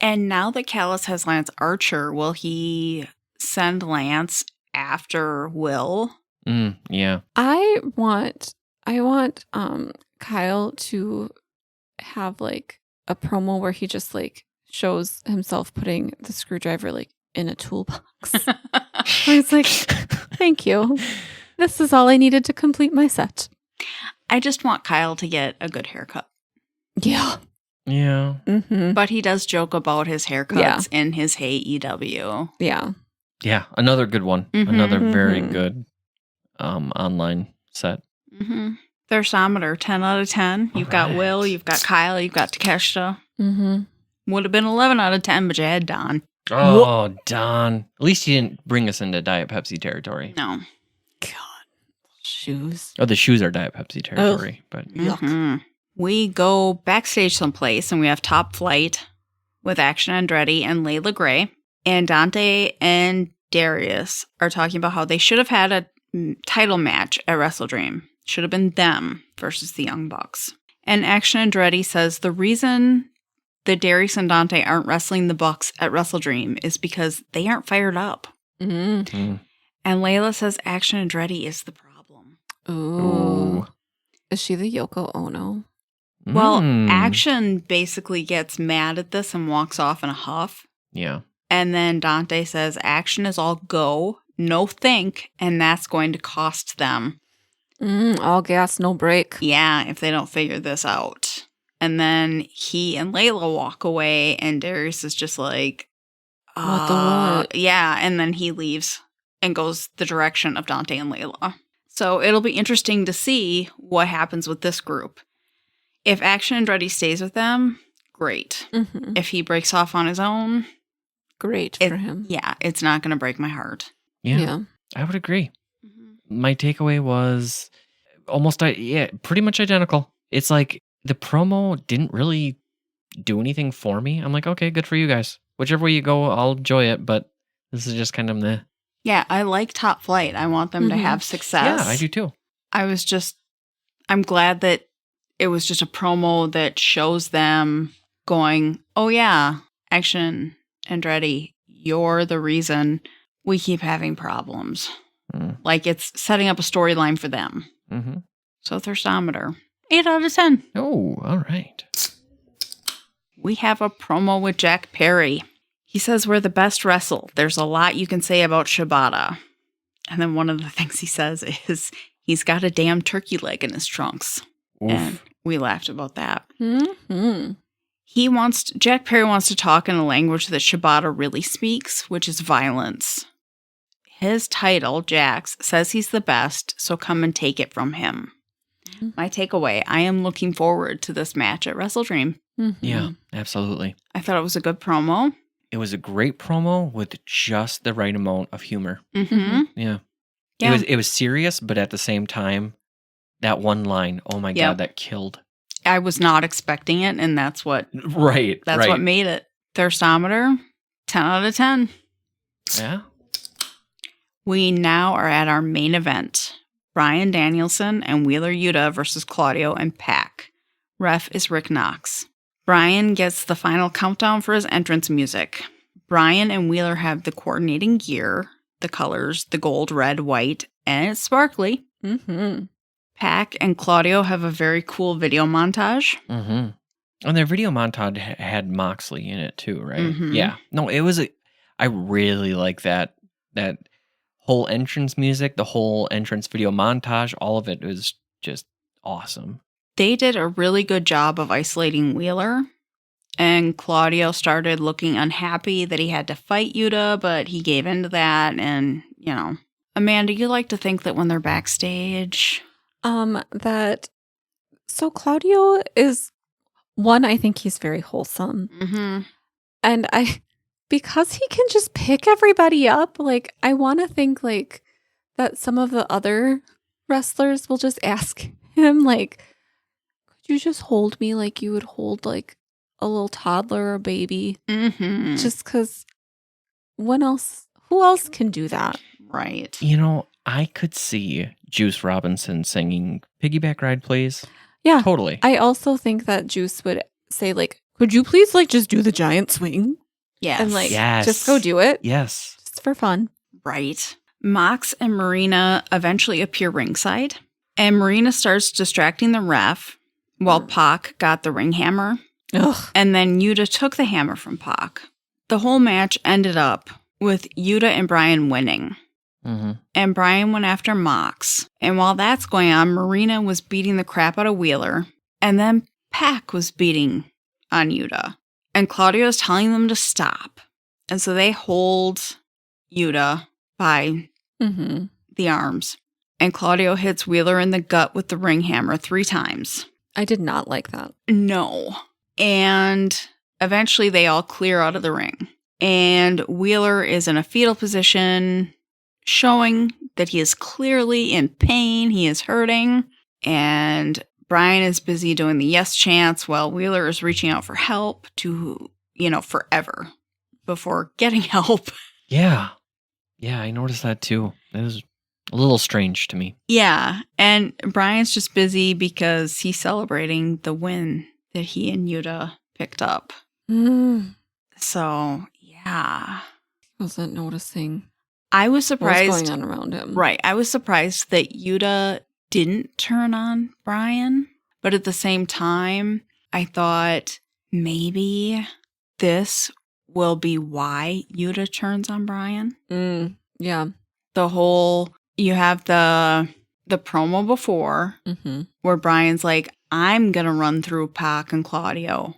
[SPEAKER 1] And now that Callis has Lance Archer, will he send Lance after Will?
[SPEAKER 3] Yeah.
[SPEAKER 2] I want Kyle to have like a promo where he just like shows himself putting the screwdriver like in a toolbox. Where it's like, thank you. This is all I needed to complete my set.
[SPEAKER 1] I just want Kyle to get a good haircut.
[SPEAKER 2] Yeah.
[SPEAKER 3] Yeah.
[SPEAKER 1] But he does joke about his haircuts in his AEW.
[SPEAKER 2] Yeah.
[SPEAKER 3] Yeah. Another good one. Another very good online set.
[SPEAKER 1] Thirstometer, 10 out of 10. You've got
[SPEAKER 3] Alright.
[SPEAKER 1] Will, you've got Kyle, you've got Takeshita.
[SPEAKER 2] Mm-hmm.
[SPEAKER 1] Would have been 11 out of 10, but you had Don.
[SPEAKER 3] Oh, Don. At least you didn't bring us into Diet Pepsi territory.
[SPEAKER 1] No.
[SPEAKER 2] God. Shoes.
[SPEAKER 3] Oh, the shoes are Diet Pepsi territory. But
[SPEAKER 2] Yuck.
[SPEAKER 1] Mhm. We go backstage someplace and we have Top Flight with Action Andretti and Layla Gray. And Dante and Darius are talking about how they should have had a title match at WrestleDream. Should have been them versus the Young Bucks. And Action Andretti says the reason that Darius and Dante aren't wrestling the Bucks at WrestleDream is because they aren't fired up.
[SPEAKER 2] Mm-hmm.
[SPEAKER 1] And Layla says Action Andretti is the problem.
[SPEAKER 2] Ooh. Is she the Yoko Ono?
[SPEAKER 1] Well,
[SPEAKER 3] Mm.
[SPEAKER 1] Action basically gets mad at this and walks off in a huff.
[SPEAKER 3] Yeah.
[SPEAKER 1] And then Dante says Action is all go, no think, and that's going to cost them.
[SPEAKER 2] All gas, no brake.
[SPEAKER 1] Yeah, if they don't figure this out. And then he and Layla walk away, and Darius is just like,
[SPEAKER 2] What the what?
[SPEAKER 1] Yeah, and then he leaves and goes the direction of Dante and Layla. So it'll be interesting to see what happens with this group. If Action Andretti stays with them, great.
[SPEAKER 2] Mm-hmm.
[SPEAKER 1] If he breaks off on his own,
[SPEAKER 2] Great
[SPEAKER 1] it-
[SPEAKER 2] for him.
[SPEAKER 1] yeah, it's not going to break my heart.
[SPEAKER 3] Yeah. I would agree. My takeaway was almost, pretty much identical. It's like the promo didn't really do anything for me. I'm like, okay, good for you guys. Whichever way you go, I'll enjoy it. But this is just kind of the.
[SPEAKER 1] Yeah, I like Top Flight. I want them to
[SPEAKER 2] Mhm.
[SPEAKER 1] have success.
[SPEAKER 3] Yeah, I do too.
[SPEAKER 1] I'm glad that it was just a promo that shows them going, oh yeah, Action Andretti, you're the reason we keep having problems.
[SPEAKER 3] Mm.
[SPEAKER 1] Like it's setting up a storyline for them.
[SPEAKER 3] Mm-hmm.
[SPEAKER 1] So Thirstometer, 8 out of 10.
[SPEAKER 3] Oh, all right.
[SPEAKER 1] We have a promo with Jack Perry. He says we're the best wrestle. There's a lot you can say about Shibata. And then one of the things he says is he's got a damn turkey leg in his trunks.
[SPEAKER 3] Oof.
[SPEAKER 1] And we laughed about that.
[SPEAKER 2] Mm-hmm.
[SPEAKER 1] Jack Perry wants to talk in a language that Shibata really speaks, which is violence. His title, Jax, says he's the best, so come and take it from him.
[SPEAKER 2] Mhm.
[SPEAKER 1] My takeaway, I am looking forward to this match at WrestleDream.
[SPEAKER 2] Mm-hmm.
[SPEAKER 3] Yeah, absolutely.
[SPEAKER 1] I thought it was a good promo.
[SPEAKER 3] It was a great promo with just the right amount of humor.
[SPEAKER 1] Mm-hmm.
[SPEAKER 3] Yeah.
[SPEAKER 1] Yeah.
[SPEAKER 3] It was serious, but at the same time, that one line, oh my
[SPEAKER 1] Yep.
[SPEAKER 3] God, that killed.
[SPEAKER 1] I was not expecting it, and that's what
[SPEAKER 3] Right.
[SPEAKER 1] what made it. Thirstometer, 10 out of 10.
[SPEAKER 3] Yeah.
[SPEAKER 1] We now are at our main event. Bryan Danielson and Wheeler Yuta versus Claudio and Pac. Ref is Rick Knox. Bryan gets the final countdown for his entrance music. Bryan and Wheeler have the coordinating gear, the colors, the gold, red, white, and it's sparkly.
[SPEAKER 2] Mm-hmm.
[SPEAKER 1] Pac and Claudio have a very cool video montage.
[SPEAKER 3] Mm-hmm. And their video montage had Moxley in it too, right?
[SPEAKER 1] Mhm.
[SPEAKER 3] Yeah. No, it was I really like that whole entrance music, the whole entrance video montage, all of it was just awesome.
[SPEAKER 1] They did a really good job of isolating Wheeler. And Claudio started looking unhappy that he had to fight Yuta, but he gave in to that. And, you know, Amanda, you like to think that when they're backstage.
[SPEAKER 2] So Claudio is one, I think he's very wholesome.
[SPEAKER 1] Mm-hmm.
[SPEAKER 2] And because he can just pick everybody up, like, I want to think, like, that some of the other wrestlers will just ask him, like, could you just hold me like you would hold, like, a little toddler or a baby?
[SPEAKER 1] Mm-hmm.
[SPEAKER 2] Just because who else can do that?
[SPEAKER 1] Right.
[SPEAKER 3] You know, I could see Juice Robinson singing Piggyback Ride, Please.
[SPEAKER 2] Yeah.
[SPEAKER 3] Totally.
[SPEAKER 2] I also think that Juice would say, like, could you please, like, just do the giant swing?
[SPEAKER 1] Yes.
[SPEAKER 2] And, like,
[SPEAKER 3] Yes.
[SPEAKER 2] just go do it.
[SPEAKER 3] Yes.
[SPEAKER 2] Just for fun.
[SPEAKER 1] Right. Mox and Marina eventually appear ringside, and Marina starts distracting the ref while Pac got the ring hammer,
[SPEAKER 2] Ugh.
[SPEAKER 1] and then Yuta took the hammer from Pac. The whole match ended up with Yuta and Bryan winning,
[SPEAKER 3] Mm-hmm.
[SPEAKER 1] and Bryan went after Mox. And while that's going on, Marina was beating the crap out of Wheeler, and then Pac was beating on Yuta, and Claudio's telling them to stop. And so they hold Yuta by
[SPEAKER 2] Mm-hmm.
[SPEAKER 1] the arms. and Claudio hits Wheeler in the gut with the ring hammer 3 times.
[SPEAKER 2] I did not like that.
[SPEAKER 1] No. And eventually they all clear out of the ring. And Wheeler is in a fetal position, showing that he is clearly in pain. He is hurting. And Brian is busy doing the yes chants while Wheeler is reaching out for help to, forever before getting help.
[SPEAKER 3] Yeah. Yeah, I noticed that too. It was a little strange to me.
[SPEAKER 1] Yeah. And Brian's just busy because he's celebrating the win that he and Yuta picked up. So, yeah.
[SPEAKER 2] Wasn't noticing.
[SPEAKER 1] I was surprised.
[SPEAKER 2] What was going on around him?
[SPEAKER 1] Right. I was surprised that Yuta didn't turn on Brian. But at the same time, I thought maybe this will be why Yuta turns on Brian.
[SPEAKER 2] Yeah.
[SPEAKER 1] You have the promo before where Brian's like, I'm going to run through Pac and Claudio.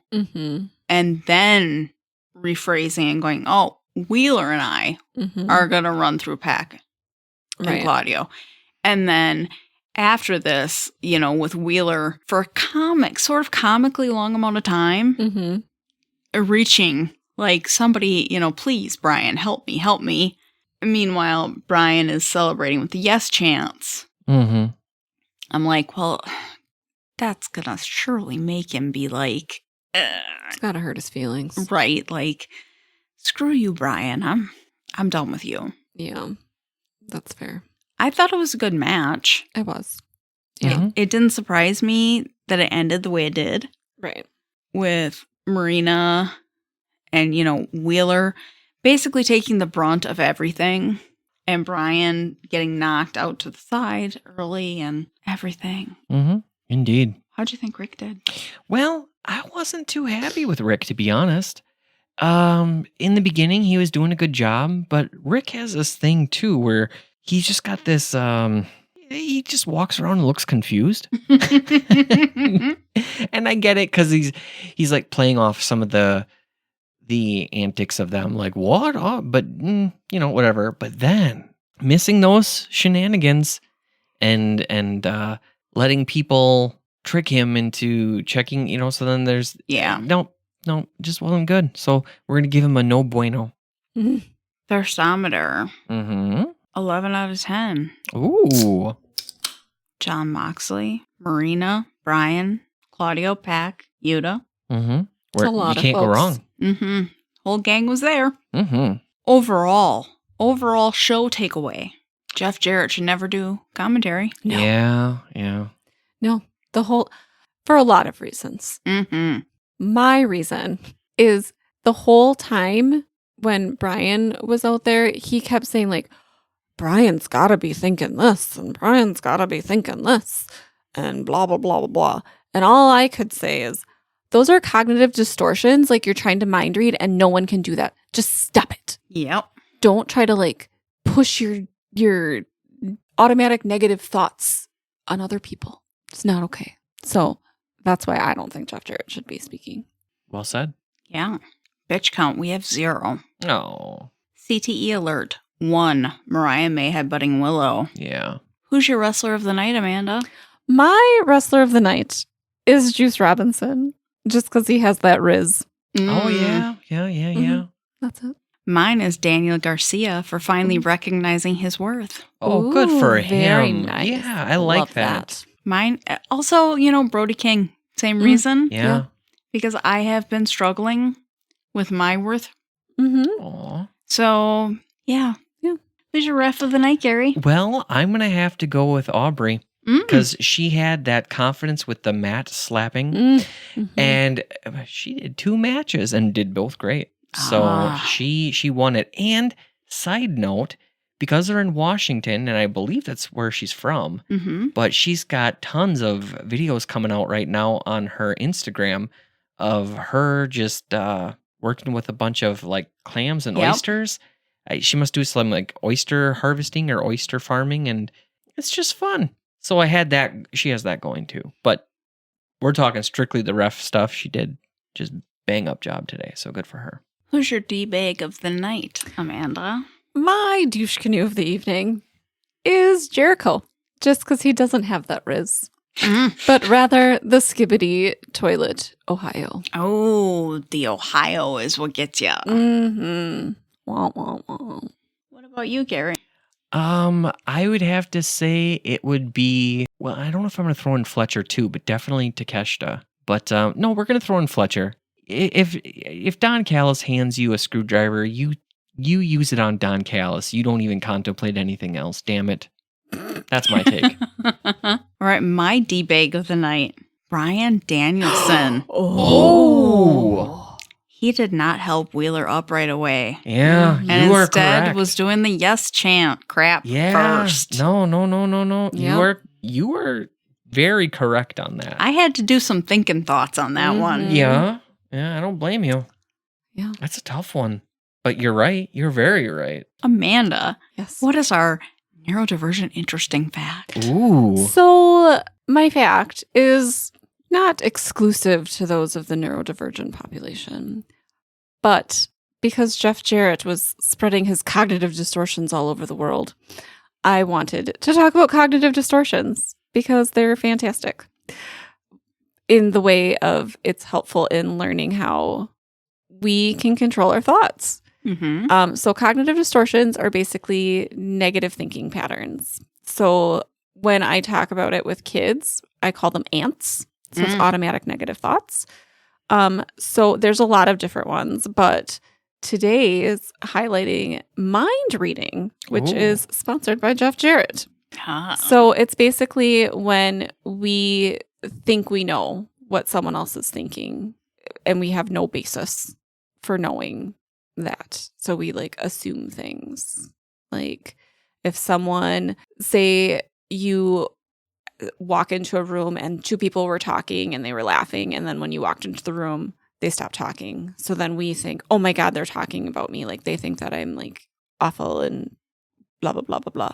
[SPEAKER 1] And then rephrasing and going, oh, Wheeler and I are going to run through Pac and Claudio. And then after this, with Wheeler for a sort of comically long amount of time, reaching like somebody, please, Brian, help me. Meanwhile, Brian is celebrating with the yes chants. I'm like, well, that's going to surely make him be like,
[SPEAKER 2] it's got to hurt his feelings.
[SPEAKER 1] Right. Like, screw you, Brian. I'm done with you.
[SPEAKER 2] Yeah, that's fair.
[SPEAKER 1] I thought it was a good match.
[SPEAKER 2] It was.
[SPEAKER 1] Yeah. It didn't surprise me that it ended the way it did.
[SPEAKER 2] Right.
[SPEAKER 1] With Marina and, Wheeler basically taking the brunt of everything. And Brian getting knocked out to the side early and everything.
[SPEAKER 3] Indeed.
[SPEAKER 1] How'd you think Rick did?
[SPEAKER 3] Well, I wasn't too happy with Rick, to be honest. In the beginning, he was doing a good job, but Rick has this thing too where he's just got this, he just walks around and looks confused. And I get it because he's like playing off some of the antics of them, like, what? Oh, but, whatever. But then missing those shenanigans and letting people trick him into checking, so then there's, no, just wasn't good. So we're going to give him a no bueno.
[SPEAKER 1] Thirstometer. 11 out of 10.
[SPEAKER 3] Ooh.
[SPEAKER 1] John Moxley, Marina, Brian, Claudio, Pac, Yuta.
[SPEAKER 2] A lot
[SPEAKER 3] you can't go wrong.
[SPEAKER 1] Whole gang was there. Overall show takeaway. Jeff Jarrett should never do commentary.
[SPEAKER 3] No. Yeah.
[SPEAKER 2] No, for a lot of reasons. My reason is the whole time when Brian was out there, he kept saying like, Brian's got to be thinking this, and Brian's got to be thinking this, and blah, blah, blah, blah, blah. And all I could say is, those are cognitive distortions, like you're trying to mind read, and no one can do that. Just stop it.
[SPEAKER 1] Yep.
[SPEAKER 2] Don't try to like push your automatic negative thoughts on other people. It's not okay. So that's why I don't think Jeff Jarrett should be speaking.
[SPEAKER 3] Well said.
[SPEAKER 1] Yeah. Bitch count, we have 0.
[SPEAKER 3] Oh.
[SPEAKER 1] CTE alert. 1. Mariah May headbutting Willow.
[SPEAKER 3] Yeah.
[SPEAKER 1] Who's your wrestler of the night, Amanda?
[SPEAKER 2] My wrestler of the night is Juice Robinson, just because he has that Riz.
[SPEAKER 3] Oh, yeah.
[SPEAKER 2] That's it.
[SPEAKER 1] Mine is Daniel Garcia for finally recognizing his worth.
[SPEAKER 3] Oh, good for him.
[SPEAKER 2] Very nice.
[SPEAKER 3] Yeah, I like
[SPEAKER 2] Love
[SPEAKER 3] that.
[SPEAKER 1] Mine, also, Brody King. Same reason.
[SPEAKER 3] Yeah.
[SPEAKER 1] Because I have been struggling with my worth.
[SPEAKER 3] Aw.
[SPEAKER 1] So, yeah. Who's your ref of the night, Gary?
[SPEAKER 3] Well, I'm going to have to go with Aubrey because she had that confidence with the mat slapping. And she did 2 matches and did both great. So she won it. And side note, because they're in Washington, and I believe that's where she's from, but she's got tons of videos coming out right now on her Instagram of her just working with a bunch of like clams and oysters. She must do some like oyster harvesting or oyster farming, and it's just fun. So I had that. She has that going too. But we're talking strictly the ref stuff. She did just bang up job today. So good for her.
[SPEAKER 1] Who's your D-bag of the night, Amanda?
[SPEAKER 2] My douche canoe of the evening is Jericho. just because he doesn't have that Riz.
[SPEAKER 1] Mm.
[SPEAKER 2] But rather the Skibbity Toilet, Ohio.
[SPEAKER 1] Oh, the Ohio is what gets you.
[SPEAKER 2] Mm-hmm. Wah, wah, wah.
[SPEAKER 1] What about you, Gary?
[SPEAKER 3] I would have to say it would be, well, I don't know if I'm going to throw in Fletcher too, but definitely Takeshita. But no, we're going to throw in Fletcher. If Don Callis hands you a screwdriver, you use it on Don Callis. You don't even contemplate anything else. Damn it. That's my take.
[SPEAKER 1] All right, my D-bag of the night, Brian Danielson.
[SPEAKER 3] Oh.
[SPEAKER 1] He did not help Wheeler up right away.
[SPEAKER 3] Yeah,
[SPEAKER 1] And
[SPEAKER 3] you are
[SPEAKER 1] instead
[SPEAKER 3] correct.
[SPEAKER 1] was doing the yes chant crap first.
[SPEAKER 3] No.
[SPEAKER 2] Yep.
[SPEAKER 3] You were very correct on that.
[SPEAKER 1] I had to do some thinking thoughts on that one.
[SPEAKER 3] Yeah, I don't blame you.
[SPEAKER 2] Yeah.
[SPEAKER 3] That's a tough one. But you're right. You're very right.
[SPEAKER 1] Amanda,
[SPEAKER 2] Yes.
[SPEAKER 1] what is our neurodivergent interesting fact?
[SPEAKER 3] Ooh.
[SPEAKER 2] So my fact is not exclusive to those of the neurodivergent population, but because Jeff Jarrett was spreading his cognitive distortions all over the world, I wanted to talk about cognitive distortions because they're fantastic in the way of it's helpful in learning how we can control our thoughts.
[SPEAKER 1] Mm-hmm.
[SPEAKER 2] So cognitive distortions are basically negative thinking patterns. So when I talk about it with kids, I call them ants. So it's automatic negative thoughts. So there's a lot of different ones, but today is highlighting mind reading, which
[SPEAKER 3] Ooh.
[SPEAKER 2] is sponsored by Jeff Jarrett.
[SPEAKER 1] Ah.
[SPEAKER 2] So it's basically when we think we know what someone else is thinking and we have no basis for knowing that. So we like assume things. Like if someone, say you walk into a room and two people were talking and they were laughing, and then when you walked into the room, they stopped talking. So then we think, oh my God, they're talking about me. Like they think that I'm like awful and blah, blah, blah, blah, blah.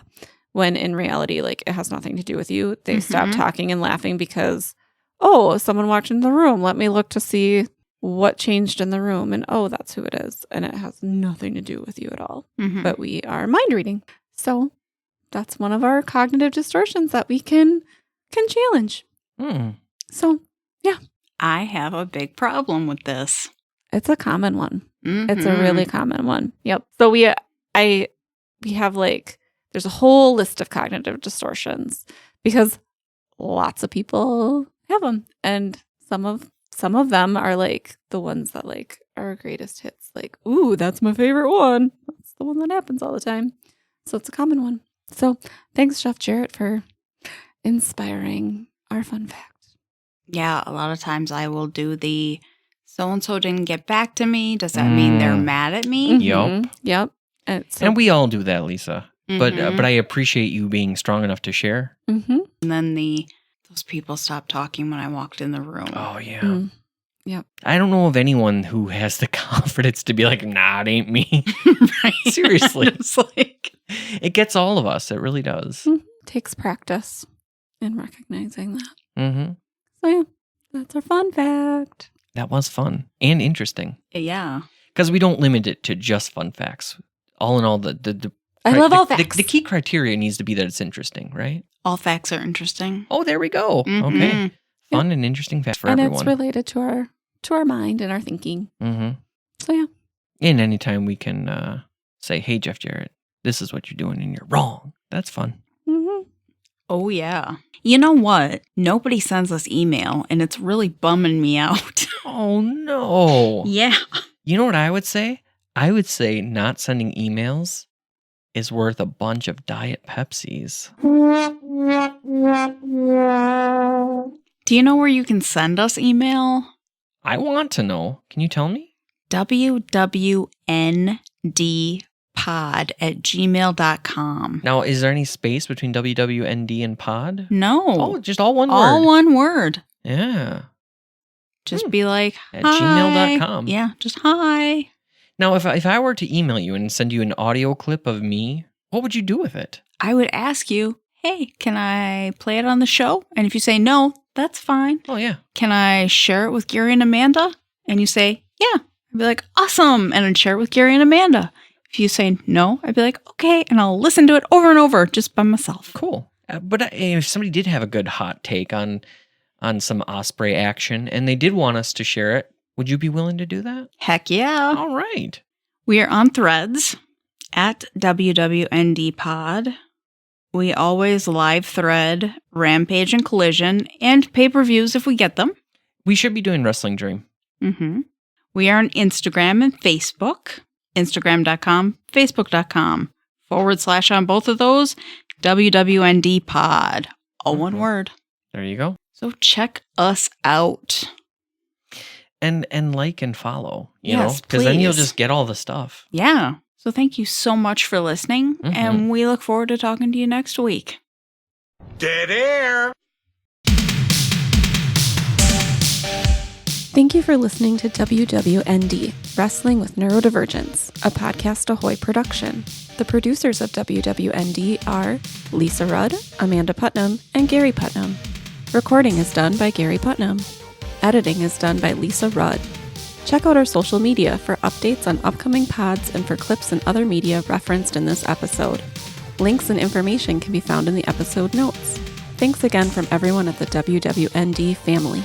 [SPEAKER 2] When in reality, like it has nothing to do with you. They stopped talking and laughing because, oh, someone walked into the room. Let me look to see what changed in the room. And oh, that's who it is. And it has nothing to do with you at all.
[SPEAKER 1] Mhm.
[SPEAKER 2] But we are mind reading. So that's one of our cognitive distortions that we can challenge.
[SPEAKER 3] Hmm.
[SPEAKER 2] So
[SPEAKER 1] I have a big problem with this.
[SPEAKER 2] it's a common one. It's a
[SPEAKER 1] Mhm.
[SPEAKER 2] really common one. Yep. So we have like, there's a whole list of cognitive distortions because lots of people have them. And some of them are like the ones that like are our greatest hits. Like, ooh, that's my favorite one. That's the one that happens all the time. So it's a common one. So thanks, Jeff Jarrett, for inspiring our fun fact.
[SPEAKER 1] Yeah, a lot of times I will do the so-and-so didn't get back to me. Does that mean they're mad at me?
[SPEAKER 3] Yup.
[SPEAKER 2] Mhm. Yep. And, so,
[SPEAKER 3] And we all do that, Lisa. But
[SPEAKER 1] Mhm.
[SPEAKER 3] I appreciate you being strong enough to share.
[SPEAKER 2] mhm.
[SPEAKER 1] And then those people stopped talking when I walked in the room.
[SPEAKER 3] Oh, yeah.
[SPEAKER 2] Mm.
[SPEAKER 3] I don't know of anyone who has the confidence to be like, nah, it ain't me.
[SPEAKER 1] Right?
[SPEAKER 3] Seriously.
[SPEAKER 1] It's like,
[SPEAKER 3] It gets all of us. It really does.
[SPEAKER 2] Mhm. Takes practice in recognizing that.
[SPEAKER 3] Mm-hmm.
[SPEAKER 2] So yeah, that's our fun fact.
[SPEAKER 3] That was fun and interesting.
[SPEAKER 1] yeah.
[SPEAKER 3] Because we don't limit it to just fun facts. All in all,
[SPEAKER 2] I love all facts.
[SPEAKER 3] The key criteria needs to be that it's interesting, right?
[SPEAKER 1] All facts are interesting.
[SPEAKER 3] Oh, there we go.
[SPEAKER 1] Mhm.
[SPEAKER 3] Okay. Fun and interesting facts for
[SPEAKER 2] and
[SPEAKER 3] everyone.
[SPEAKER 2] it's related to our mind and our thinking.
[SPEAKER 3] Mm-hmm.
[SPEAKER 2] So yeah.
[SPEAKER 3] And anytime we can say, hey, Jeff Jarrett, this is what you're doing and you're wrong. That's fun.
[SPEAKER 2] Mm-hmm.
[SPEAKER 1] Oh, yeah. You know what? Nobody sends us email, and it's really bumming me out.
[SPEAKER 3] Oh, no.
[SPEAKER 1] Yeah.
[SPEAKER 3] You know what I would say? I would say not sending emails is worth a bunch of Diet Pepsis.
[SPEAKER 1] Do you know where you can send us email?
[SPEAKER 3] I want to know. Can you tell me?
[SPEAKER 1] WWNDpod@gmail.com.
[SPEAKER 3] Now, is there any space between WWND and pod?
[SPEAKER 1] No.
[SPEAKER 3] Oh, just all one
[SPEAKER 1] all
[SPEAKER 3] word.
[SPEAKER 1] one word.
[SPEAKER 3] Yeah.
[SPEAKER 1] Just be like,
[SPEAKER 3] At
[SPEAKER 1] hi.
[SPEAKER 3] gmail.com.
[SPEAKER 1] Yeah, just hi.
[SPEAKER 3] Now, if I were to email you and send you an audio clip of me, what would you do with it?
[SPEAKER 1] I would ask you, hey, can I play it on the show? And if you say no, that's fine.
[SPEAKER 3] Oh, yeah.
[SPEAKER 1] Can I share it with Gary and Amanda? And you say, yeah. I'd be like, awesome. And I'd share it with Gary and Amanda. If you say no, I'd be like, okay. And I'll listen to it over and over just by myself.
[SPEAKER 3] Cool. But if somebody did have a good hot take on some Osprey action and they did want us to share it, would you be willing to do that?
[SPEAKER 1] Heck yeah.
[SPEAKER 3] All right.
[SPEAKER 1] We are on Threads at WWND Pod. We always live thread Rampage and Collision and pay-per-views if we get them.
[SPEAKER 3] We should be doing Wrestling Dream.
[SPEAKER 1] Mm-hmm. We are on Instagram and Facebook. Instagram.com, Facebook.com, / on both of those, WWND Pod. All one word.
[SPEAKER 3] There you go.
[SPEAKER 1] So check us out.
[SPEAKER 3] And like and follow, you
[SPEAKER 1] Yes,
[SPEAKER 3] know, because then you'll
[SPEAKER 1] please.
[SPEAKER 3] just get all the stuff.
[SPEAKER 1] Yeah. So thank you so much for listening, and we look forward to talking to you next week.
[SPEAKER 5] Dead air.
[SPEAKER 2] Thank you for listening to WWND, Wrestling with Neurodivergence, a Podcast Ahoy production. The producers of WWND are Lisa Rudd, Amanda Putnam, and Gary Putnam. Recording is done by Gary Putnam. Editing is done by Lisa Rudd. Check out our social media for updates on upcoming pods and for clips and other media referenced in this episode. Links and information can be found in the episode notes. Thanks again from everyone at the WWND family.